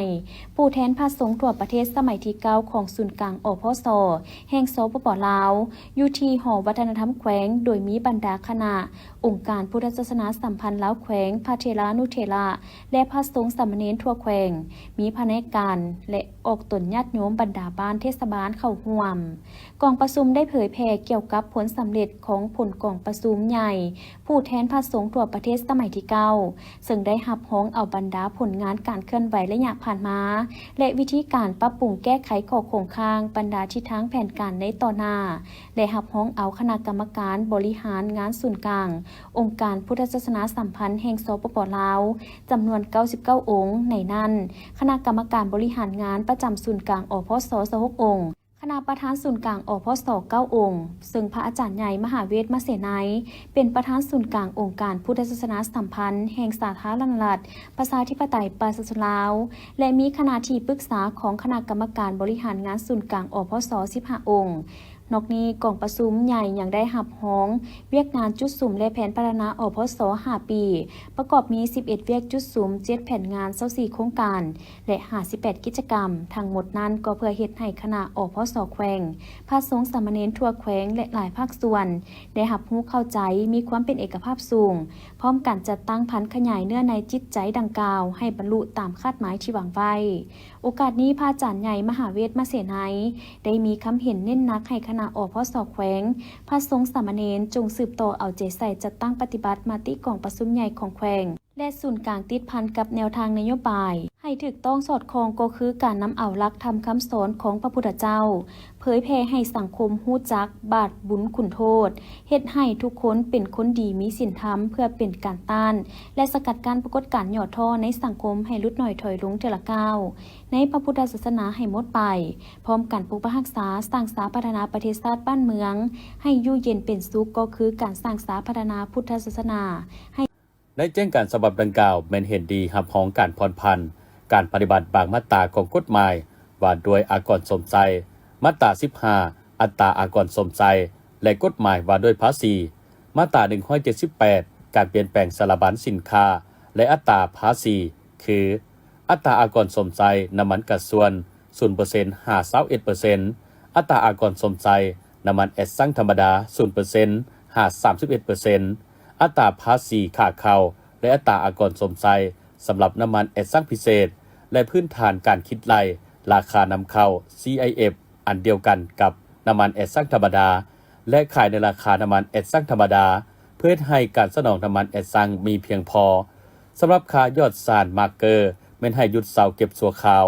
ผู้แทนพระสงฆ์ทั่วประเทศสมัยที่ 9 ของศูนย์กลางอพส.แห่งสปป.ลาวอยู่ที่หอวัฒนธรรมแขวงโดยมีบรรดาคณะองค์การพุทธศาสนาสัมพันธ์ลาวแขวงพระเถรานุเถระและพระสงฆ์สาม เณรทั่วแขวงมีภารการและออกตนญาติโยมบรรดาบ้านเทศบาลเข้าร่วมกองประชุมได้เผยแพร่เกี่ยวกับผลสำเร็จของผลกองประชุมใหญ่ผู้แทนพระสงฆ์ทั่วประเทศสมัยที่9ซึ่งได้รับร้องเอาบรรดาผลงานการเคลื่อนไหวระยะผ่านมาและวิธีการปรับปรุงแก้ไขข้อคงค้างบรรดาทิศทางแผนการในต่อหน้าและรับร้องเอาคณะกรรมการบริหารงานศูนย์กลางองค์การพุทธศาสนาสัมพันธ์แห่งสปป.ลาวจำนวน99องค์ในนั้นคณะกรรมการบริหารงานประจำศูนย์กลางอพส26องค์คณะประธานศูนย์กลางอพส9องค์ซึ่งพระอาจารย์ใหญ่มหาเวทมเสนัยเป็นประธานศูนย์กลางองค์การพุทธศาสนาสัมพันธ์แห่งสาธารณรัฐประชาธิปไตยประชาชนลาวและมีคณะที่ปรึกษาของคณะกรรมการบริหารงานศูนย์กลางอพส15องค์นอกนี้กองประชุมใหญ่ยังได้รับร้องเวียกงานจุดสุ่มและแผนพัฒนาอพส5ปีประกอบมี11เวียกจุดสุ่ม7แผนงาน24โครงการและ58กิจกรรมทั้งหมดนั้นก็เพื่อเฮ็ดให้คณะอพสแขวงพระสงฆ์สามเณรทั่วแขวงและหลายภาคส่วนได้รับรู้เข้าใจมีความเป็นเอกภาพสูงพร้อมกันจัดตั้งพันธุ์ขยายเนื้อในจิตใจดังกล่าวให้บรรลุตามคาดหมายที่หวังไว้โอกาสนี้พระอาจารย์ใหญ่มหาเวทมเสนัยได้มีคำเห็นเน้นนักให้คณะอพสแขวงพระสงฆ์สามเณรจงสืบต่อเอาใจใส่จัดตั้งปฏิบัติมาติกองประชุมใหญ่ของแขวงและศูนย์กลางติดพันกับแนวทางนโยบายให้ถูกต้องสอดคล้องก็คือการนำเอาหลักธรรมคำสอนของพระพุทธเจ้าเผยแพร่ให้สังคมรู้จักบาปบุญคุณโทษเฮ็ดให้ทุกคนเป็นคนดีมีศีลธรรมเพื่อเป็นการต้านและสกัดกั้นปรากฏการณ์ย่อท้อในสังคมให้ลดน้อยถอยลงเทอละก้าวในพระพุทธศาสนาให้หมดไปพร้อมกันปกปักรักษาสร้างสาพัฒนาประเทศชาติบ้านเมืองให้อยู่เย็นเป็นสุขก็คือการสร้างสาพัฒนาพุทธศาสนา
ได้แจ้งการฉบับดังกล่าวแม่นเห็นดีรับของการผ่อนผันการปฏิบัติบางมาตราของกฎหมายว่าโดยอากรสมใจมาตรา15อัตราอากรสมใจและกฎหมายว่าด้วยภาษีมาตรา178การเปลี่ยนแปลงสารบัญสินค้าและอัตราภาษีคืออัตราอากรสมใจน้ำมันกัดส่วน 0% 51% อัตราอากรสมใจน้ำมันแอสซังธรรมดา 0% 31% อัตราภาษีค่าเข้าและอัตราอากรสมใจสำหรับน้ำมันแอสซังพิเศษและพื้นฐานการคิดไล่ราคานำเข้า CIF อันเดียวกันกับน้ำมันแอสซังธรรมดาและขายในราคาน้ำมันแอสซังธรรมดาเพื่อให้การสนองน้ำมันแอสซังมีเพียงพอสำหรับค่ายอดสารมาร์เกอร์แม่นให้หยุดเสาเก็บสัวขาว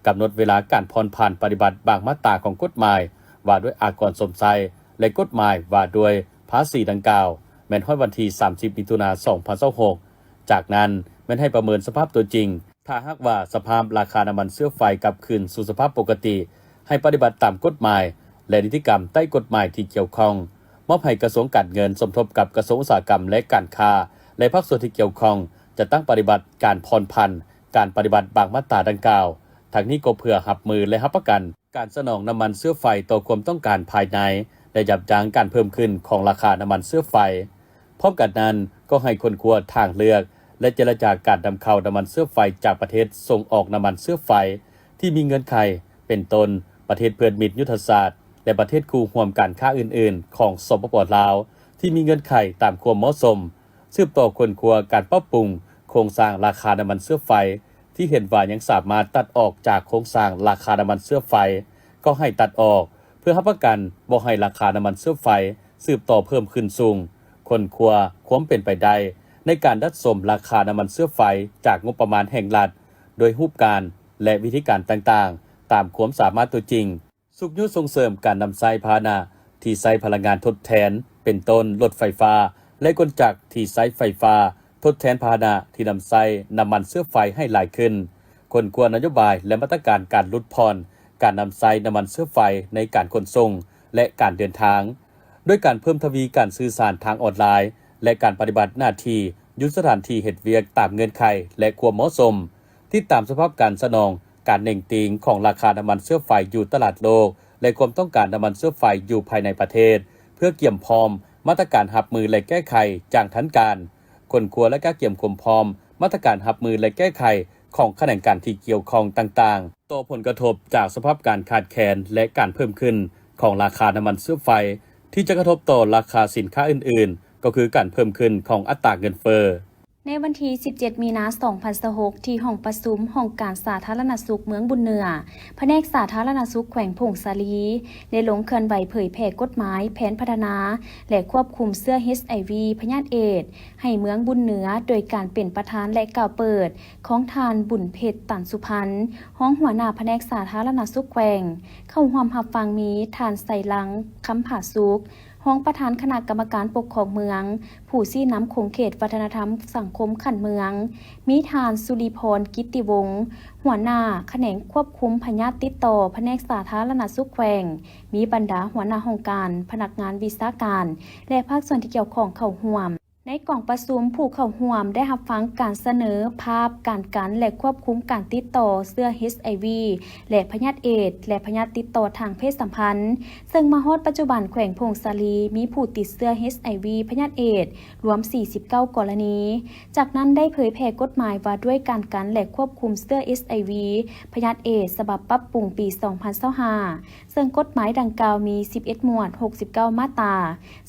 กำหนดเวลาการผ่อนผันปฏิบัติบางมาตราของกฎหมายว่าด้วยอากรสมใจและกฎหมายว่าด้วยภาษีดังกล่าวแม่นฮอดวันที่30มิถุนายน2026จากนั้นแม่นให้ประเมินสภาพตัวจริงถ้าหากว่าสภาพราคาน้ำมันเชื้อไฟกลับคืนสู่สภาพปกติให้ปฏิบัติตามกฎหมายและนิติกรรมใต้กฎหมายที่เกี่ยวข้องมอบให้กระทรวงการเงินสมทบกับกระทรวงอุตสาหกรรมและการค้าและภาคส่วนที่เกี่ยวข้องจะตั้งปฏิบัติการผ่อนผันการปฏิบัติบางมาตราดังกล่าวทั้งนี้ก็เพื่อรับมือและรับประกันการสนองน้ำมันเชื้อไฟต่อความต้องการภายในและยับยั้งการเพิ่มขึ้นของราคาน้ำมันเชื้อไฟพร้อมกันนั้นก็ให้คนควรทางเลือกและเจรจาการนำเข้าน้ำมันเชื้อไฟจากประเทศส่งออกน้ำมันเชื้อไฟที่มีเงื่อนไขเป็นต้นประเทศเพื่อนมิตรยุทธศาสตร์และประเทศคู่ร่วมการค้าอื่นๆของสปป.ลาวที่มีเงื่อนไขตามความเหมาะสมสืบต่อคนควรการปรับปรุงโครงสร้างราคาน้ำมันเชื้อไฟที่เห็นว่ายังสามารถตัดออกจากโครงสร้างราคาน้ำมันเชื้อไฟก็ให้ตัดออกเพื่อรับประกันบ่ให้ราคาน้ำมันเชื้อไฟสืบต่อเพิ่มขึ้นสูงคนควรความเป็นไปได้ในการดัดสมราคาน้ำมันเชื้อไฟจากงบประมาณแห่งรัฐโดยรูปการและวิธีการต่างๆตามความสามารถตัวจริงสุขยุส่งเสริมการนำใช้พาหนะที่ใช้พลังงานทดแทนเป็นต้นรถไฟฟ้าและกลจักรที่ใช้ไฟฟ้าทดแทนพาหนะที่นำใช้น้ำมันเชื้อไฟให้หลายขึ้นคนควรนโยบายและมาตรการการลดผ่อนการนำใช้น้ำมันเชื้อไฟในการขนส่งและการเดินทางด้วยการเพิ่มทวีการสื่อสารทางออนไลน์และการปฏิบัติหน้าที่ยุทธสถานที่เฮ็ดเวียกตามเงื่อนไขและความเหมาะสมที่ตามสภาพการสนองการเน่งติงของราคาน้ำมันเชื้อไฟอยู่ตลาดโลกและความต้องการน้ำมันเชื้อไฟอยู่ภายในประเทศเพื่อเกี่ยมพร้อมมาตรการรับมือและแก้ไขอย่างทันการคนครัวและการเกี่ยมความพร้อมมาตรการรับมือและแก้ไขของแขนงการที่เกี่ยวข้องต่างๆต่อผลกระทบจากสภาพการขาดแคลนและการเพิ่มขึ้นของราคาน้ำมันเชื้อไฟที่จะกระทบต่อราคาสินค้าอื่นๆก็คือการเพิ่มขึ้นของอัตราเงินเฟ้อ
ในวันที่ 17 มีนาคม 2026 ที่ห้องประชุมห้องการสาธารณสุขเมืองบุญเหนือแผนกสาธารณสุขแขวงพงสาลีได้ลงเคลื่อนไหวเผยแพร่กฎหมายแผนพัฒนาและควบคุมเสื้อ HIV พยาธิเอดส์ให้เมืองบุญเหนือโดยการเป็นประธานและกล่าวเปิดของทานบุญเพชรตันสุพรรณห้องหัวหน้าแผนกสาธารณสุขแขวงเข้าร่วมรับฟังมีทานไสลังคำผาสุขห้องประธานคณะกรรมการปกครองเมืองผู้ชี้นำโครงเขตวัฒนธรรมสังคมขันเมืองมีทานสุริพรกิตติวงศ์หัวหน้าแขนงควบคุมพยาธิติดต่อแผนกสาธารณสุขแขวงมีบรรดาหัวหน้าห้องการพนักงานวิชาการและภาคส่วนที่เกี่ยวข้องเข้าร่วมในกล่องประชุมผู้เข้าร่วมได้รับฟังการเสนอภาพการกันและควบคุมการติดต่อเสื้อ HIV และพยาธิเอดส์และพยาธิติดต่อทางเพศสัมพันธ์ซึ่งมาฮอดปัจจุบันแขวงพงสาลีมีผู้ติดเสื้อ HIV พยาธิเอดส์รวม 49 กรณีจากนั้นได้เผยแพร่กฎหมายว่าด้วยการกันและควบคุมเสื้อ HIV พยาธิเอดส์ฉบับปรับปรุงปี 2025ซึ่งกฎหมายดังกล่าวมี 11 หมวด 69 มาตรา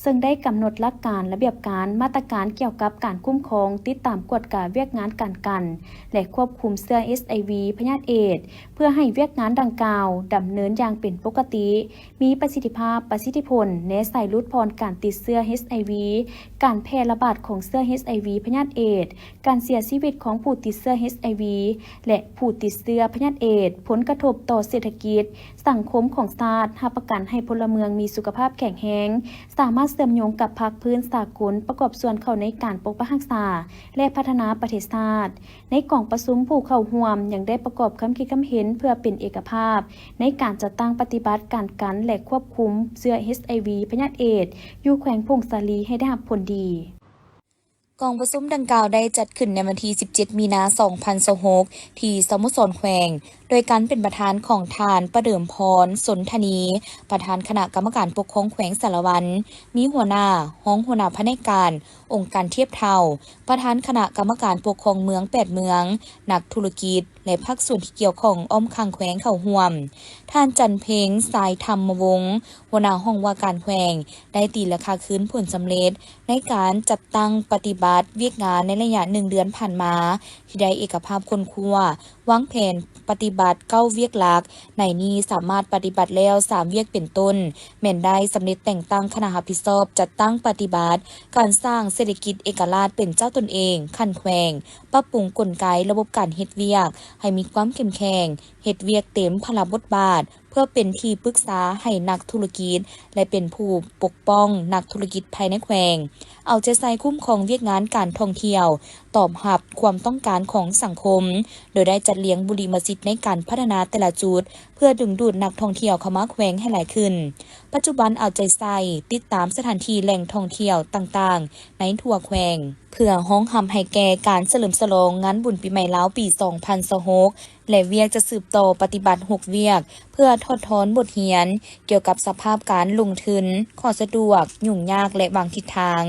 ซึ่งได้กำหนดหลักการระเบียบการมาตรการเกี่ยวกับการคุ้มครองติดตามกฎการเวียกงานการกันและควบคุมเสื้อ HIV พยาธิเอดส์เพื่อให้เวียกงานดังกล่าวดำเนินอย่างเป็นปกติมีประสิทธิภาพประสิทธิผลในใส่ลดพรการติดเสื้อ HIV การแพร่ระบาดของเสื้อ HIV พยาธิเอดส์การเสียชีวิตของผู้ติดเสื้อ HIV และผู้ติดเสื้อพยาธิเอดส์ผลกระทบต่อเศรษฐกิจสังคมของชาติรับประกันให้พลเมืองมีสุขภาพแข็งแรงสามารถเชื่อมโยงกับภาคพื้นสากลประกอบส่วนเข้าในการปกปักรักษาและพัฒนาประเทศชาติในกล่องประชุมผู้เข้าร่วมยังได้ประกอบคำคิดคำเห็นเพื่อเป็นเอกภาพในการจัดตั้งปฏิบัติการกันและควบคุมเสื้อ HIV พยาธิเอดส์อยู่แขวงพงสาลีให้ได้รับผลดี
กองประชุมดังกล่าวได้จัดขึ้นในวันที่ 17 มีนาคม 2026 ที่สโมสรแขวงโดยการเป็นประธานของทานประเดิมพรสนธนีประธานคณะกรรมการปกครองแขวงสารวันมีหัวหน้าห้องหัวหน้าแผนกการองค์การเทียบเท่าประธานคณะกรรมการปกครองเมือง8เมืองนักธุรกิจและภาคส่วนที่เกี่ยวข้องอ้อมข้างแขวงเข้าร่วมท่านจันเพ็งสายธรรมวงศ์หัวหน้าห้องว่าการแขวงได้ตีราคาคืนผลสำเร็จในการจัดตั้งปฏิบัติเวียกงานในระยะ1 เดือนผ่านมาที่ได้เอกภาพคนครัววางแผนปฏิบัติ9เวียกหลักในนี้สามารถปฏิบัติแล้ว3เวียกเป็นต้นแม่นได้สำเร็จแต่งตั้งคณะรับผิดชอบจัดตั้งปฏิบัติการสร้างเศรษฐกิจเอกราชเป็นเจ้าตนเองขั้นแขวงปรับปรุงกลไกระบบการเฮ็ดเวียกให้มีความเข้มแข็งเฮ็ดเวียกเต็มพลบทบาทเพื่อเป็นที่ปรึกษาให้นักธุรกิจและเป็นผู้ปกป้องนักธุรกิจภายในแขวงเอาใจใส่คุ้มครองเวียกงานการท่องเที่ยวตอบรับความต้องการของสังคมโดยได้จัดเลี้ยงบุรีมัสยิดในการพัฒนาแต่ละจุดเพื่อดึงดูดนักท่องเที่ยวเข้ามาแขวงให้หลายขึ้นปัจจุบันเอาใจใส่ติดตามสถานที่แหล่งท่องเที่ยวต่างๆในทั่วแขวงเพื่อห้องห้ำให้แก่การเฉลิมฉลองงานบุญปีใหม่ลาวปี 2026และเวียกจะสืบต่อปฏิบัติ6เวียกเพื่อทดทอนบทเรียนเกี่ยวกับสภาพการลงทุนข้อสะดวกยุ่งยากและวางทิศทาง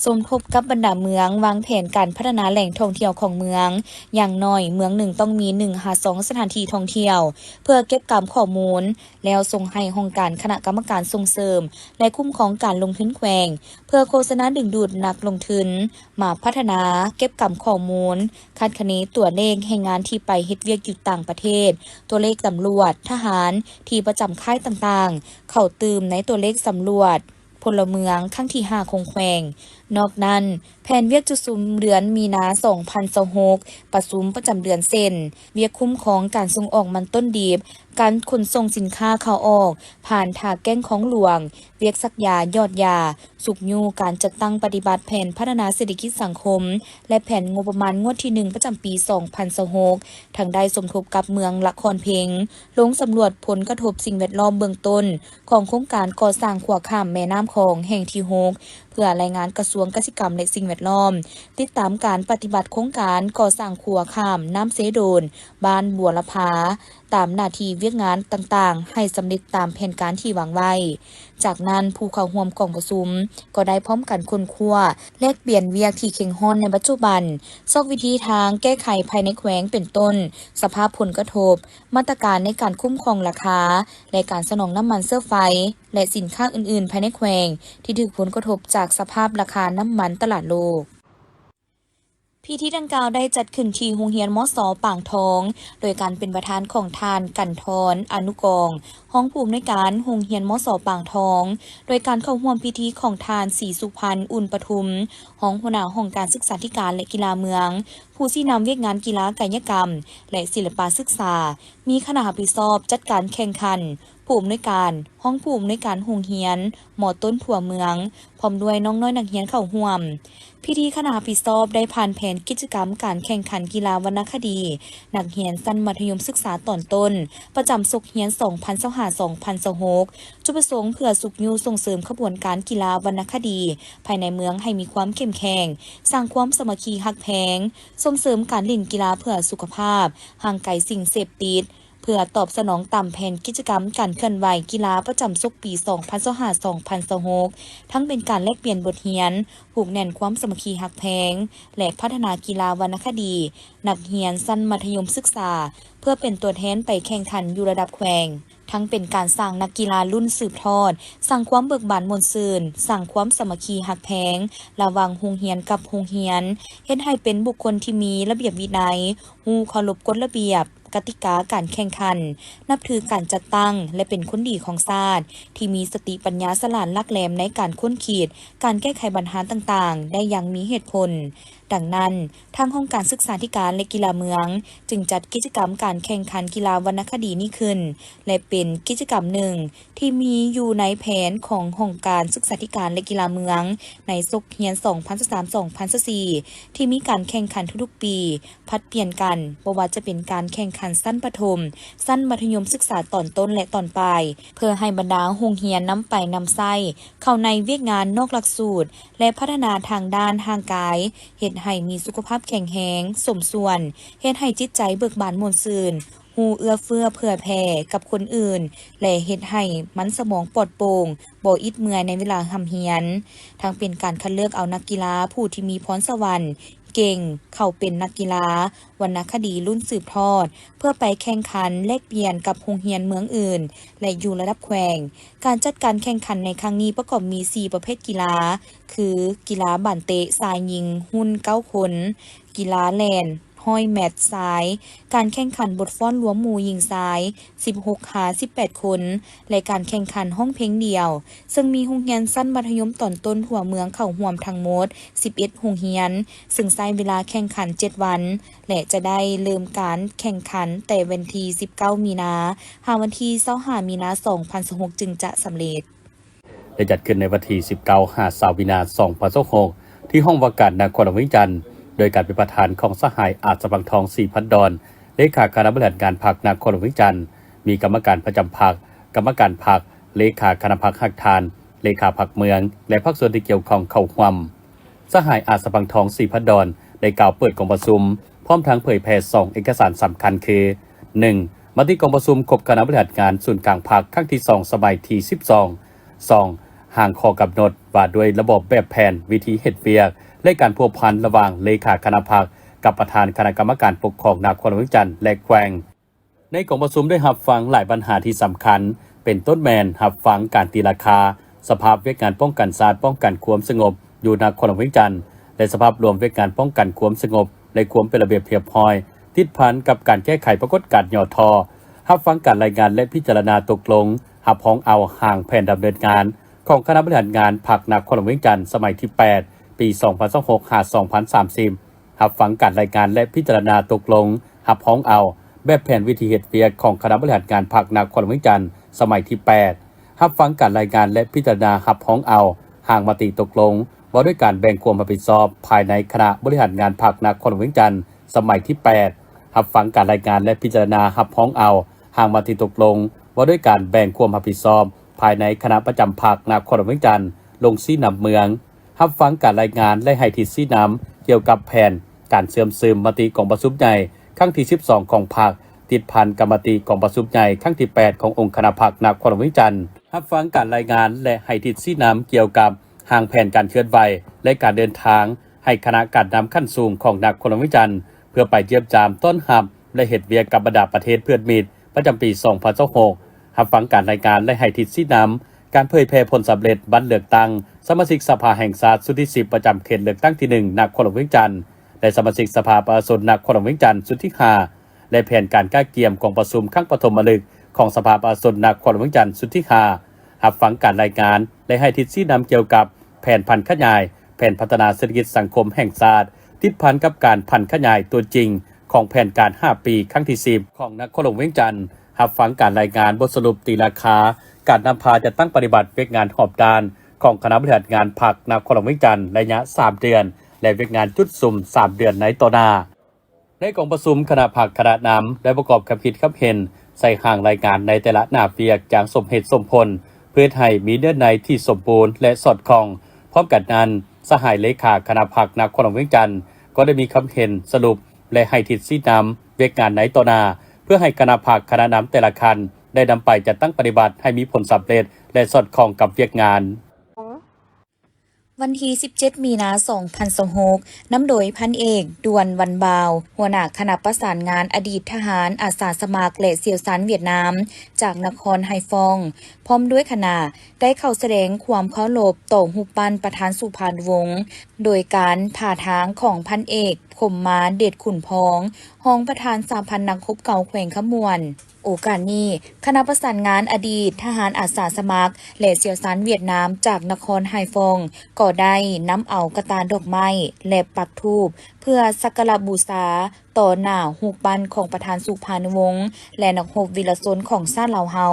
สมทบกับบรรดาเมืองวางแผนการพัฒนาแหล่งท่องเที่ยวของเมืองอย่างน้อยเมืองหนึ่งต้องมี1-2สถานที่ท่องเที่ยวเพื่อเก็บกำข้อมูลแล้วส่งให้ห้องการคณะกรรมการส่งเสริมและคุ้มครองการลงทุนแขวงเพื่อโฆษณาดึงดูดนักลงทุนมาพัฒนาเก็บกำข้อมูลคาดคะเนตัวเลขแห่งงานที่ไปเฮ็ดเวียกอยู่ต่างประเทศตัวเลขตำรวจทหารที่ประจำค่ายต่างๆเข้าตื่มในตัวเลขสำรวจพลเมืองครั้งที่5ของแขวงนอกนั้นแผนเวียกจุซุมเดือนมีนา 2026ประชุมประจำเดือนเส้นเวียกคุ้มครองการส่งออกมันต้นดีบการขนส่งสินค้าเข้าออกผ่านท่าแก้งของหลวงเวียกซักยายอดยาสุกยูการจัดตั้งปฏิบัติแผนพัฒนาเศรษฐกิจสังคมและแผนงบประมาณงวดที่1ประจำปี 2026ทางได้สมทบกับเมืองละครเพ็งลงสำรวจผลกระทบสิ่งแวดล้อมเบื้องต้นของโครงการก่อสร้างขัวข้ามแม่น้ำคลองแห่งที่6เพื่อรายงานกระทรวงกสิกรรมและสิ่งแวดล้อมติดตามการปฏิบัติโครงการก่อสร้างขัวข้ามน้ำเสโดนบ้านบัวละพาตามหน้าที่เวียกงานต่างๆให้สำเร็จตามแผนการที่วางไว้จากนั้นผู้เข้าร่วมกองประชุมก็ได้พร้อมกันค้นคว้าแลกเปลี่ยนเวียกที่เข่งฮ้อนในปัจจุบันซอกวิธีทางแก้ไขภายในแขวงเป็นต้นสภาพผลกระทบมาตรการในการคุ้มครองราคาและการสนองน้ำมันเสื้อไฟและสินค้าอื่นๆภายในแขวงที่ถูกผลกระทบจากสภาพราคาน้ำมันตลาดโลก พิธีดังกล่าวได้จัดขึ้นที่โรงเรียนมส.ป่างทอง โดยการเป็นประธานของทานกันทรอนุกองห้องผู้อำนวยการโรงเรียนมส.ป่างทอง โดยการเข้าร่วมพิธีของทานศรีสุพรรณอุ่นปทุมห้องหัวหน้าห้องการศึกษาธิการและกีฬาเมือง ผู้ที่นำเวียกงานกีฬากายกรรม และศิลปะศึกษา มีคณะรับผิดชอบจัดการแข่งขันผู้อำนวยการห้องผู้อำนวยการโรงเรียนหมอต้นทั่วเมืองพร้อมด้วยน้องน้อยนักเรียนเข้าร่วมพิธีคณะรับผิดชอบได้ผ่านแผนกิจกรรมการแข่งขันกีฬาวรรณคดีนักเรียนชั้นมัธยมศึกษาตอนต้นประจำศุกร์เรียน 2025-2026 จุดประสงค์เพื่อสุขยูส่งเสริมขบวนการกีฬาวรรณคดี ภายในเมืองให้มีความเข้มแข็งสร้างความสามัคคีฮักแพงส่งเสริมการเล่นกีฬาเพื่อสุขภาพห่างไกลสิ่งเสพติดเพื่อตอบสนองตามแผนกิจกรรมการเคลื่อนไหวกีฬาประจำศุกร์ปี 2025-2026 ทั้งเป็นการแลกเปลี่ยนบทเรียนผูกแน่นความสามัคคีฮักแพงและพัฒนากีฬาวรรณคดีนักเรียนชั้นมัธยมศึกษาเพื่อเป็นตัวแทนไปแข่งขันอยู่ระดับแขวงทั้งเป็นการสร้างนักกีฬารุ่นสืบทอดสร้างความเบิกบานมวลซืนสร้างความสามัคคีฮักแพงระหว่างโรงเรียนกับโรงเรียนเฮ็ดให้เป็นบุคคลที่มีระเบียบวินัยฮู้เคารพกฎระเบียบกติกาการแข่งขันนับถือการจัดตั้งและเป็นคนดีของชาติที่มีสติปัญญาฉลาดลักแหลมในการค้นคิดการแก้ไขปัญหาต่างๆได้อย่างมีเหตุผลดังนั้นทางห้องการศึกษาธิการและกีฬาเมืองจึงจัดกิจกรรมการแข่งขันกีฬาวรรณคดีนี้ขึ้นและเป็นกิจกรรมหนึ่งที่มีอยู่ในแผนของห้องการศึกษาธิการและกีฬาเมืองในศุกร์เรียน 2023-2024 ที่มีการแข่งขันทุกๆปีผลัดเปลี่ยนกันบ่ว่าจะเป็นการแข่งขันสั้นประถมสั้นมัธยมศึกษาตอนต้นและตอนปลายเพื่อให้บรรดาโรงเรียนนำไปนำไส้เข้าในเวียกงานนอกหลักสูตรและพัฒนาทางด้านทางกายเฮ็ดให้มีสุขภาพแข็งแรงสมส่วนเฮ็ดให้จิตใจเบิกบานม่วนซื่นฮู้เอื้อเฟื้อเผื่อแผ่กับคนอื่นและเฮ็ดให้มันสมองปลอดโปร่งบ่อิดเมื่อยในเวลาห่ำเหียนทั้งเป็นการคัดเลือกเอานักกีฬาผู้ที่มีพรสวรรค์เก่งเข้าเป็นนักกีฬาวรรณคดีรุ่นสืบทอดเพื่อไปแข่งขันแลกเปลี่ยนกับโรงเรียนเมืองอื่นและอยู่ระดับแขวงการจัดการแข่งขันในครั้งนี้ประกอบมี 4 ประเภทกีฬาคือกีฬาบันเตะทรายยิงหุ่น9 คนกีฬาแล่นห้อยแมตช์สายการแข่งขันบทฟ้อนรวมหมู่หญิงสาย16 หา 18 คนและการแข่งขันห้องเพลงเดี่ยวซึ่งมีโรงเรียนชั้นมัธยมตอนต้นทั่วเมืองเข้าร่วมทั้งหมด11โรงเรียนซึ่งใช้เวลาแข่งขัน7วันและจะได้เริ่มการแข่งขันแต่วันที่19มีนาหาวันที่25มีนา2026จึงจะสำเร็จ
ได้จัดขึ้นในวันที่19 มีนา2026ที่ห้องว่าการนครหลวงวิจันทร์โดยการเป็นประธานของสหายอาจบางทอง4,000 ดอนเลขาคณะบริหารงานพรรคนครหลวงวิจันทร์มีกรรมการประจำพรรคกรรมการพรรคเลขาคณะพรรคหักทานเลขาพรรคเมืองและภาคส่วนที่เกี่ยวข้องเข้าร่วมสหายอาจบางทอง4,000 ดอนได้กล่าวเปิดกองประชุมพร้อมทั้งเผยแพร่2เอกสารสำคัญคือ 1. มติกองประชุมครบคณะบริหารงานศูนย์กลางพรรคครั้งที่2สมัยที่12 2. ห่างข้อกำหนดว่าด้วยระบบแบบแผนวิธีเฮ็ดเวียกและการพัวพันระหว่างเลขาคณะพรรคกับประธานคณะกรรมการปกครองนครหลวงวิจันทร์และแขวงในกองประชุมได้รับฟังหลายปัญหาที่สำคัญเป็นต้นแมนรับฟังการตีราคาสภาพเวียกงานป้องกันศาสตร์ป้องกันความสงบอยู่นครหลวงวิจันทร์และสภาพรวมเวียกงานป้องกันความสงบและความเป็นระเบียบเรียบร้อยทิศพันกับการแก้ไขปรากฏการณ์ย่อทอรับฟังการรายงานและพิจารณาตกลงรับพ้องเอาห่างแผนดำเนินงานของคณะบริหารงานพรรคนครหลวงวิจันทร์สมัยที่8ปี2026 หา 2030รับฟังการรายงานและพิจารณาตกลงรับพ้องเอาแบบแผนวิธีเฮ็ดเวียกของคณะบริหารงานพรรคนครหลวงวิจันทร์สมัยที่8รับฟังการรายงานและพิจารณารับพ้องเอาห่างมติตกลงว่าด้วยการแบ่งความรับผิดชอบภายในคณะบริหารงานพรรคนครหลวงวิจันทร์สมัยที่8รับฟังการรายงานและพิจารณารับพ้องเอาห่างมติตกลงว่าด้วยการแบ่งความรับผิดชอบภายในคณะประจำพรรคนครหลวงวิจันทร์ลงซี่นำเมืองรับฟังการรายงานและให้ทิศซี่น้ำเกี่ยวกับแผนการเสื่อมซึมมติของประชุมใหญ่ครั้งที่12ของพรรคติดพันกับมติของประชุมใหญ่ครั้งที่8ขององค์คณะพรรคนครหลวงวิจันทร์รับฟังการรายงานและให้ทิศซี่น้ำเกี่ยวกับห่างแผนการเคลื่อนไหวและการเดินทางให้คณะการนำขั้นสูงของนครหลวงวิจันทร์เพื่อไปเยี่ยมยามต้นรับและเฮ็ดเวียกกับบรรดาประเทศเพื่อนมิตรประจำปี2026รับฟังการรายงานและให้ทิศซี่น้ำการเผยแพร่ผลสำเร็จบัตรเลือกตั้งสมาชิกสภาแห่งชาติสุดที่10ประจำเขตเลือกตั้งที่1นครหลวงวิจันทร์ และสมาชิกสภาประชาชนนครหลวงเวียงจันทร์สุทธิภาและแผนการก้าเกียมของประชุมครั้งปฐมฤกษ์ของสภาประชาชนนครหลวงเวียงจันทร์สุทธิภารับฟังการรายงานและให้ทิศชี้นำเกี่ยวกับแผนพันธุ์ขยายแผนพัฒนาเศรษฐกิจสังคมแห่งชาติติดพันกับการพันธุ์ขยายตัวจริงของแผนการ5ปีครั้งที่10ของนครหลวงเวียงจันทร์รับฟังการรายงานบทสรุปตีราคาการนำพาจะตั้งปฏิบัติเวกงานหอบด้านของคณะบริหารงานพรรคนครหลวงเวียงจันทร์ระยะ3เดือนและเวกงานจุดสุ่ม3เดือนในต่อหน้าในกองประชุมคณะพรรคคณะนำได้ประกอบคำคิดคำเห็นใส่ห่างรายการในแต่ละหน้าเวียกอย่างสมเหตุสมผลเพื่อให้มีเนื้อในที่สมบูรณ์และสอดคล้องพร้อมกันนั้นสหายเลขาคณะพรรคนครหลวงเวียงจันทร์ก็ได้มีคำเห็นสรุปและให้ทิศชี้นำเวกงานในต่อหน้าเพื่อให้คณะพรรคคณะนำแต่ละคันได้นำไปจัดตั้งปฏิบัติให้มีผลสำเร็จและสอดคล้องกับเวียกงาน
วันที่ 17 มีนาคม 2026 นำโดยพันเอกดวนวันบาว หัวหน้าคณะประสานงานอดีตทหารอาสาสมัครและเสี่ยวซานเวียดนาม จากนครไฮฟอง พร้อมด้วยคณะได้เข้าแสดงความเคารพต่อรูปปั้นประธานสุพรรณวงศ์โดยการผ่าทางของพันเอกคมมาเดชขุนพองรองประธานสหพันธ์นักรบเก่าแขวงขมวนโอกาสนี้คณะประสานงานอดีตทหารอาสาสมัครและเสี่ยวซานเวียดนามจากนครไฮฟองก็ได้นำเอากระตาดอกไม้และปักธูปเพื่อสักการะบูชาต่อหน้ารูปปั้นของประธานสุพรรณวงศ์และนักรบวีรชนของชาติลาวเฮา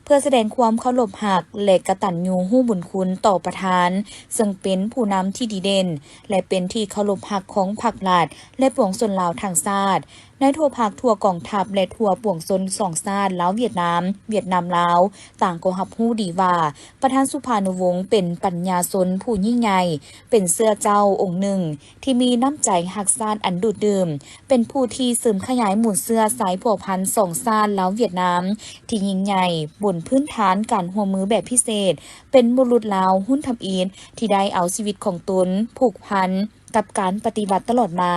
เพื่อแสดงความเคารพหักและกตัญญูฮู้บุญคุณต่อประธานซึ่งเป็นผู้นำที่ดีเด่นและเป็นที่เคารพหักของพรรคราษฎรและปวงชนลาวทั้งชาติในทั่วภาคทั่วกองทัพและทั่วปวงชนสองชาติลาวเวียดนามลาวต่างก็รับรู้ดีว่าประธานสุพรรณวงศ์เป็นปัญญาชนผู้ยิ่งใหญ่เป็นเสื้อเจ้าองค์หนึ่งที่มีน้ำใจรักชาติอันดุดดื่มเป็นผู้ที่เสริมขยายหมู่เสื้อสายผัวพันสองชาติลาวเวียดนามที่ยิ่งใหญ่บนพื้นฐานการร่วมมือแบบพิเศษเป็นบุรุษลาวหุ้นทำอิฐที่ได้เอาชีวิตของตนผูกพันกับการปฏิบัติตลอดมา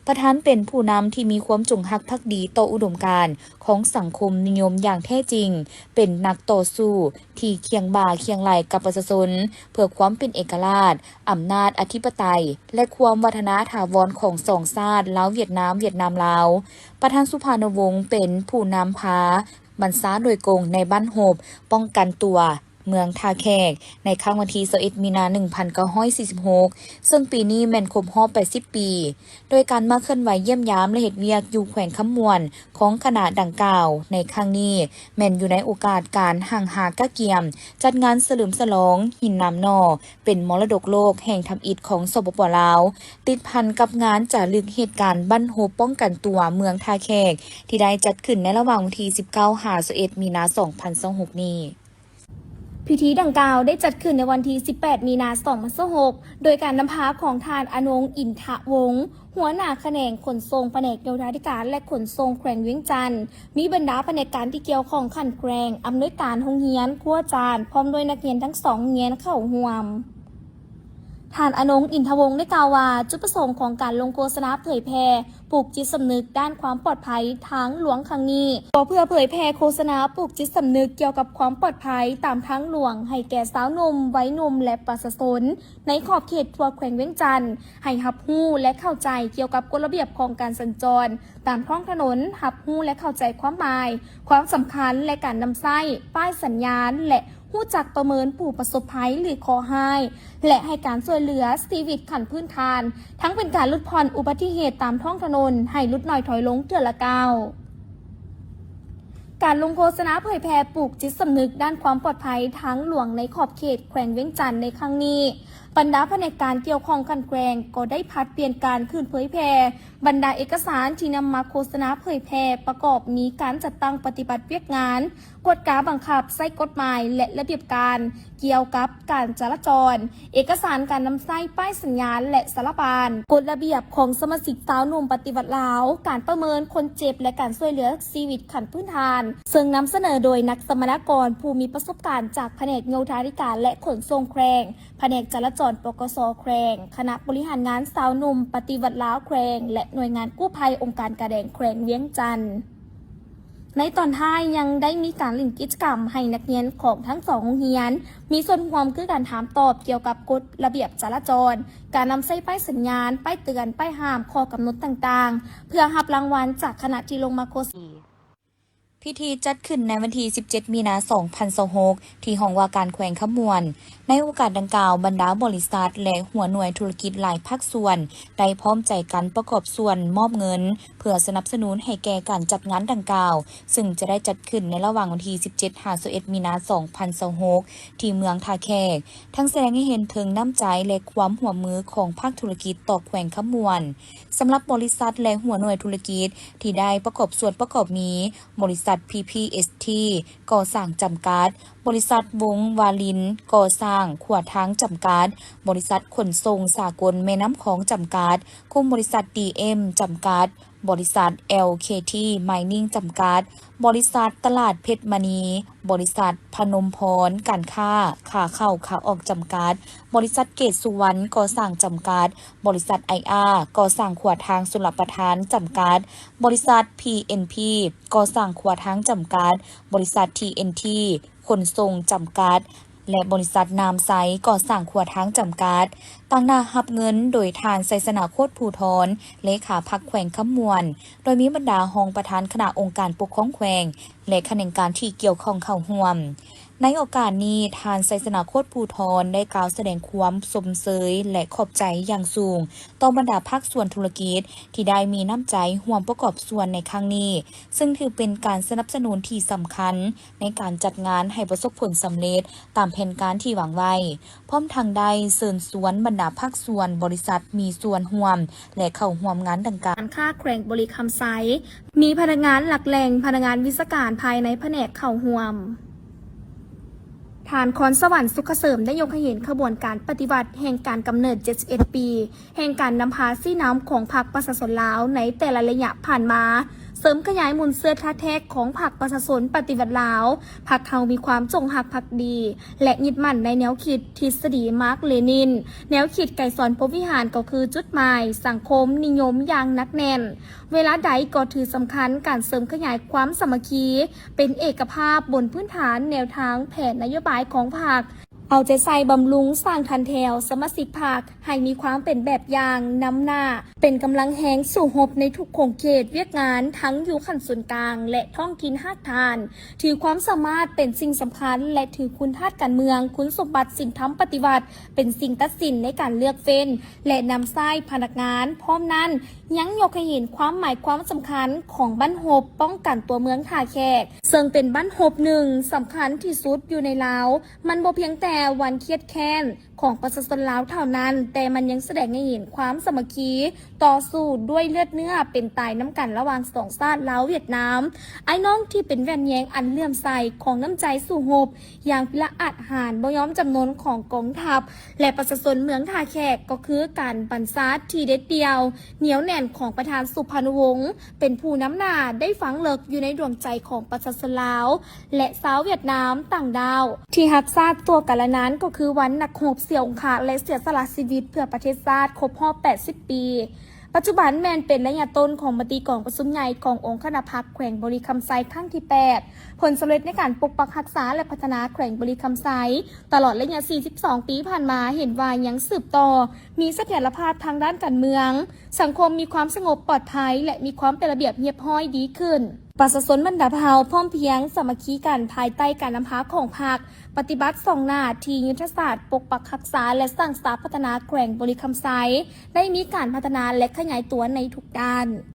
ประธานเป็นผู้นำที่มีความจงรักภักดีต่ออุดมการณ์ของสังคมนิยมอย่างแท้จริงเป็นนักต่อสู้ที่เคียงบ่าเคียงไหล่กับประชาชนเพื่อความเป็นเอกราชอำนาจอธิปไตยและความวัฒนถาวรของสองชาติลาวเวียดนามลาวประธานสุพรรณวงศ์เป็นผู้นำพาบรรษาโดยกงในบ้านโหบป้องกันตัวเมืองท่าแขกในครั้งวันที่21 มีนาคม 1946 ซึ่งปีนี้แม่นครบรอบ80 ปี โดยการมาเคลื่อนไหวเยี่ยมยามและเฮ็ดเวียกอยู่แขวงคำมวนของคณะดังกล่าวในครั้งนี้แม่นอยู่ในโอกาสการห่างหากะเกียมจัดงานเฉลิมฉลองหินน้ำนอเป็นมรดกโลกแห่งทำอิฐของสปป.ลาวติดพันกับงานจารึกเหตุการณ์บั้นโฮบป้องกันตัวเมืองท่าแขกที่ได้จัดขึ้นในระหว่างวันที่ 19-21 มีนาคม 2026 นี้
พิธีดังกล่าวได้จัดขึ้นในวันที่ 18 มีนาคม 2026 โดยการนำพาของทานอนงค์ อินทะวงศ์หัวหน้าแขนงขนส่งแผนกโยธาธิการและขนส่งแขวงเวียงจันทร์มีบรรดาแผนกการที่เกี่ยวข้องขันแขวงอำนวยการโรงเรียนครัวจานพร้อมด้วยนักเรียนทั้ง2โรงเรียนเข้าร่วมท่านอนงค์ อินทวงศ์ได้กล่าวว่าจุดประสงค์ของการลงโฆษณาเผยแพร่ปลูกจิตสำนึกด้านความปลอดภัยทางหลวงครั้งนี้ก็เพื่อเผยแพร่โฆษณาปลูกจิตสำนึกเกี่ยวกับความปลอดภัยตามทางหลวงให้แก่สาวหนุ่มวัยหนุ่มและประชาชนในขอบเขตทั่วแขวงเวียงจันทร์ให้รับรู้และเข้าใจเกี่ยวกับกฎระเบียบของการสัญจรตามท้องถนนรับรู้และเข้าใจความหมายความสำคัญและการนำไส้ป้ายสัญญาณและผู้จักประเมินผู้ประสบภัยหรือขอให้และให้การช่วยเหลือชีวิตขั้นพื้นฐานทั้งเป็นการลดผ่อนอุบัติเหตุตามท้องถนนให้ลดน้อยถอยลงเทื่อละก้าวการลงโฆษณาเผยแพร่ปลูกจิตสำนึกด้านความปลอดภัยทางหลวงในขอบเขตแขวงเวียงจันทร์ในครั้งนี้บรรดาแผนกการเกี่ยวข้องกันแขวงก็ได้พัดเปลี่ยนการคืนเผยแพร่บรรดาเอกสารที่นำมาโฆษณาเผยแพร่ประกอบมีการจัดตั้งปฏิบัติเวียกงานกฎการบังคับใช้กฎหมายและระเบียบการเกี่ยวกับการจราจรเอกสารการนำใช้ป้ายสัญญาณและสารบานกฎระเบียบของสมาชิกสาวหนุ่มปฏิบัติลาวการประเมินคนเจ็บและการช่วยเหลือชีวิตขั้นพื้นฐานซึ่งนำเสนอโดยนักสมนกรผู้มีประสบการณ์จากแผนกโยธาธิการและขนส่งแขวงแผนกจราจรปกส.แขวงคณะบริหารงานสาวหนุ่มปฏิบัติลาวแขวงและหน่วยงานกู้ภัยองค์การกระแดงแขวงเวียงจันทร์
ในตอนท้ายยังได้มีการเล่นกิจกรรมให้นักเรียนของทั้งสองโรงเรียนมีส่วนร่วมคือการถามตอบเกี่ยวกับกฎระเบียบจราจรการนำใส่ป้ายสัญญาณป้ายเตือนป้ายห้ามข้อกำหนดต่างๆเพื่อรับรางวัลจากคณะที่ลงมาโฆษณา
พิธีจัดขึ้นในวันที่ 17 มีนาคม 2026 ที่ห้องว่าการแขวงขมวน ในโอกาสดังกล่าวบรรดาบริษัทและหัวหน่วยธุรกิจหลายภาคส่วนได้พร้อมใจกันประกอบส่วนมอบเงินเพื่อสนับสนุนให้แก่การจัดงานดังกล่าวซึ่งจะได้จัดขึ้นในระหว่างวันที่ 17-21 มีนาคม 2026 ที่เมืองท่าแขกทั้งแสดงให้เห็นถึงน้ำใจและความร่วมมือของภาคธุรกิจต่อแขวงขมวนสำหรับบริษัทและหัวหน่วยธุรกิจที่ได้ประกอบส่วนประกอบมีบริษัท PPST ก่อสร้างจำกัดบริษัทวงวาลินก่อสร้างขวดทางจำกัดบริษัทขนส่งสากลแม่น้ำของจำกัดคุมบริษัท DM จำกัดบริษัท LKT Mining จำกัดบริษัทตลาดเพชรมณีบริษัทพนมพรการค้าขาเข้าขาออกจำกัดบริษัทเกตสุวรรณก่อสร้างจำกัดบริษัท IR ก่อสร้างขวดทางสุลประทานจำกัดบริษัท PNP ก่อสร้างขวดทางจำกัดบริษัท TNT ขนส่งจำกัดและบริษัทนามไซก่อสร้างขวดทางจำกัดตั้งหน้ารับเงินโดยทานไซสนาโคตรภูทรเลขาพักแขวงขมวนโดยมีบรรดาหองประธานคณะองค์การปกครองแขวงและคณะกรรมการที่เกี่ยวข้องเข้าร่วมในโอกาสนี้ทานไซสนาโคตรภูทรได้กล่าวแสดงความสมเสยและขอบใจอย่างสูงต่อบรรดาภาคส่วนธุรกิจที่ได้มีน้ำใจร่วมประกอบส่วนในครั้งนี้ซึ่งถือเป็นการสนับสนุนที่สำคัญในการจัดงานให้ประสบผลสำเร็จตามแผนการที่วางไว้พร้อมทางใดเชิญชวนบรรดาภาคส่วนบริษัทมีส่วนร่วมและเข้าร่วมงานดังกล่าว
การค่าแขวงบริคำไซมีพนักงานหลักแหล่งพนักงานวิศการภายในแผนกเข้าร่วมฐานคอนสวรรค์สุขเสริมได้ยกให้เห็นขบวนการปฏิวัติแห่งการกำเนิด 71 ปี แห่งการนำพาซี่น้ำของพรรคประชาชนลาวในแต่ละระยะผ่านมาเสริมขยายมูลเสื้อท่าแท้ของพรรคประชาชนปฏิวัติลาวพรรคเขามีความจงรักภักดีและยึดมั่นในแนวคิดทฤษฎีมาร์กเลนินแนวคิดไก่สอนพรหมวิหารก็คือจุดหมายสังคมนิยมอย่างนักแน่นเวลาใดก็ถือสำคัญการเสริมขยายความสามัคคีเป็นเอกภาพบนพื้นฐานแนวทางแผนนโยบายของพรรคเอาใจใส่บำรุงสร้างทันแถวสมาชิกพรรคให้มีความเป็นแบบอย่างนำหน้าเป็นกำลังแหงสู่หบในทุกโครงเขตเวียกงานทั้งอยู่ขั้นส่วนกลางและท้องถิ่นหากทานถือความสามารถเป็นสิ่งสำคัญและถือคุณธาตุการเมืองคุณสมบัติสิ่งทำปฏิบัติเป็นสิ่งตัดสินในการเลือกเฟ้นและนำไส้พนักงานพร้อมนั้นยังยกให้เห็นความหมายความสำคัญของบ้านหบป้องกันตัวเมืองท่าแขกซึ่งเป็นบ้านหบหนึ่งสำคัญที่สุดอยู่ในลาวมันบ่เพียงแต่วันเครียดแค้นของประชาชนลาวเท่านั้นแต่มันยังแสดงให้เห็นความสามัคคีต่อสู้ด้วยเลือดเนื้อเป็นตายน้ำกันระหว่างสองชาติลาวเวียดนามไอ้น้องที่เป็นแว่นแยงอันเลื่อมใสของน้ำใจสู่หบอย่างพิละอาจหารบ่ยอมจำนนของกองทัพและประชาชนเมืองท่าแขกก็คือการบันซาที่เด็ดเดียวเหนียวแน่นของประธานสุพรรณวงศ์เป็นผู้น้ำหน้าได้ฝังเลิกอยู่ในดวงใจของประชาชนลาวและสาวเวียดนามต่างดาวที่หักซาดตัวกันละนั้นก็คือวันนักโหบเสี่ยวองคาและเสียสละชีวิตเพื่อประเทศชาติครบรอบ 80 ปี ปัจจุบันแมนเป็นระยะต้นของมติกองประชุมใหญ่ขององค์คณะพรรคแขวงบริคำไซครั้งที่ 8 ผลสำเร็จในการปกปักรักษาและพัฒนาแขวงบริคำไซตลอดระยะ 42 ปีผ่านมาเห็นว่ายังสืบต่อมีเสถียรภาพทางด้านการเมืองสังคมมีความสงบปลอดภัยและมีความเป็นระเบียบเรียบร้อยดีขึ้นประชาชนบรรดาเผ่าพร้อมเพรียงสามัคคีกันภายใต้การนำพาของพรรคปฏิบัติส่องหน้าที่ยุทธศาสตร์ปกปักรักษาและสร้างสรรค์พัฒนาแขวงบริคำไซได้มีการพัฒนาและขยายตัวในทุกด้าน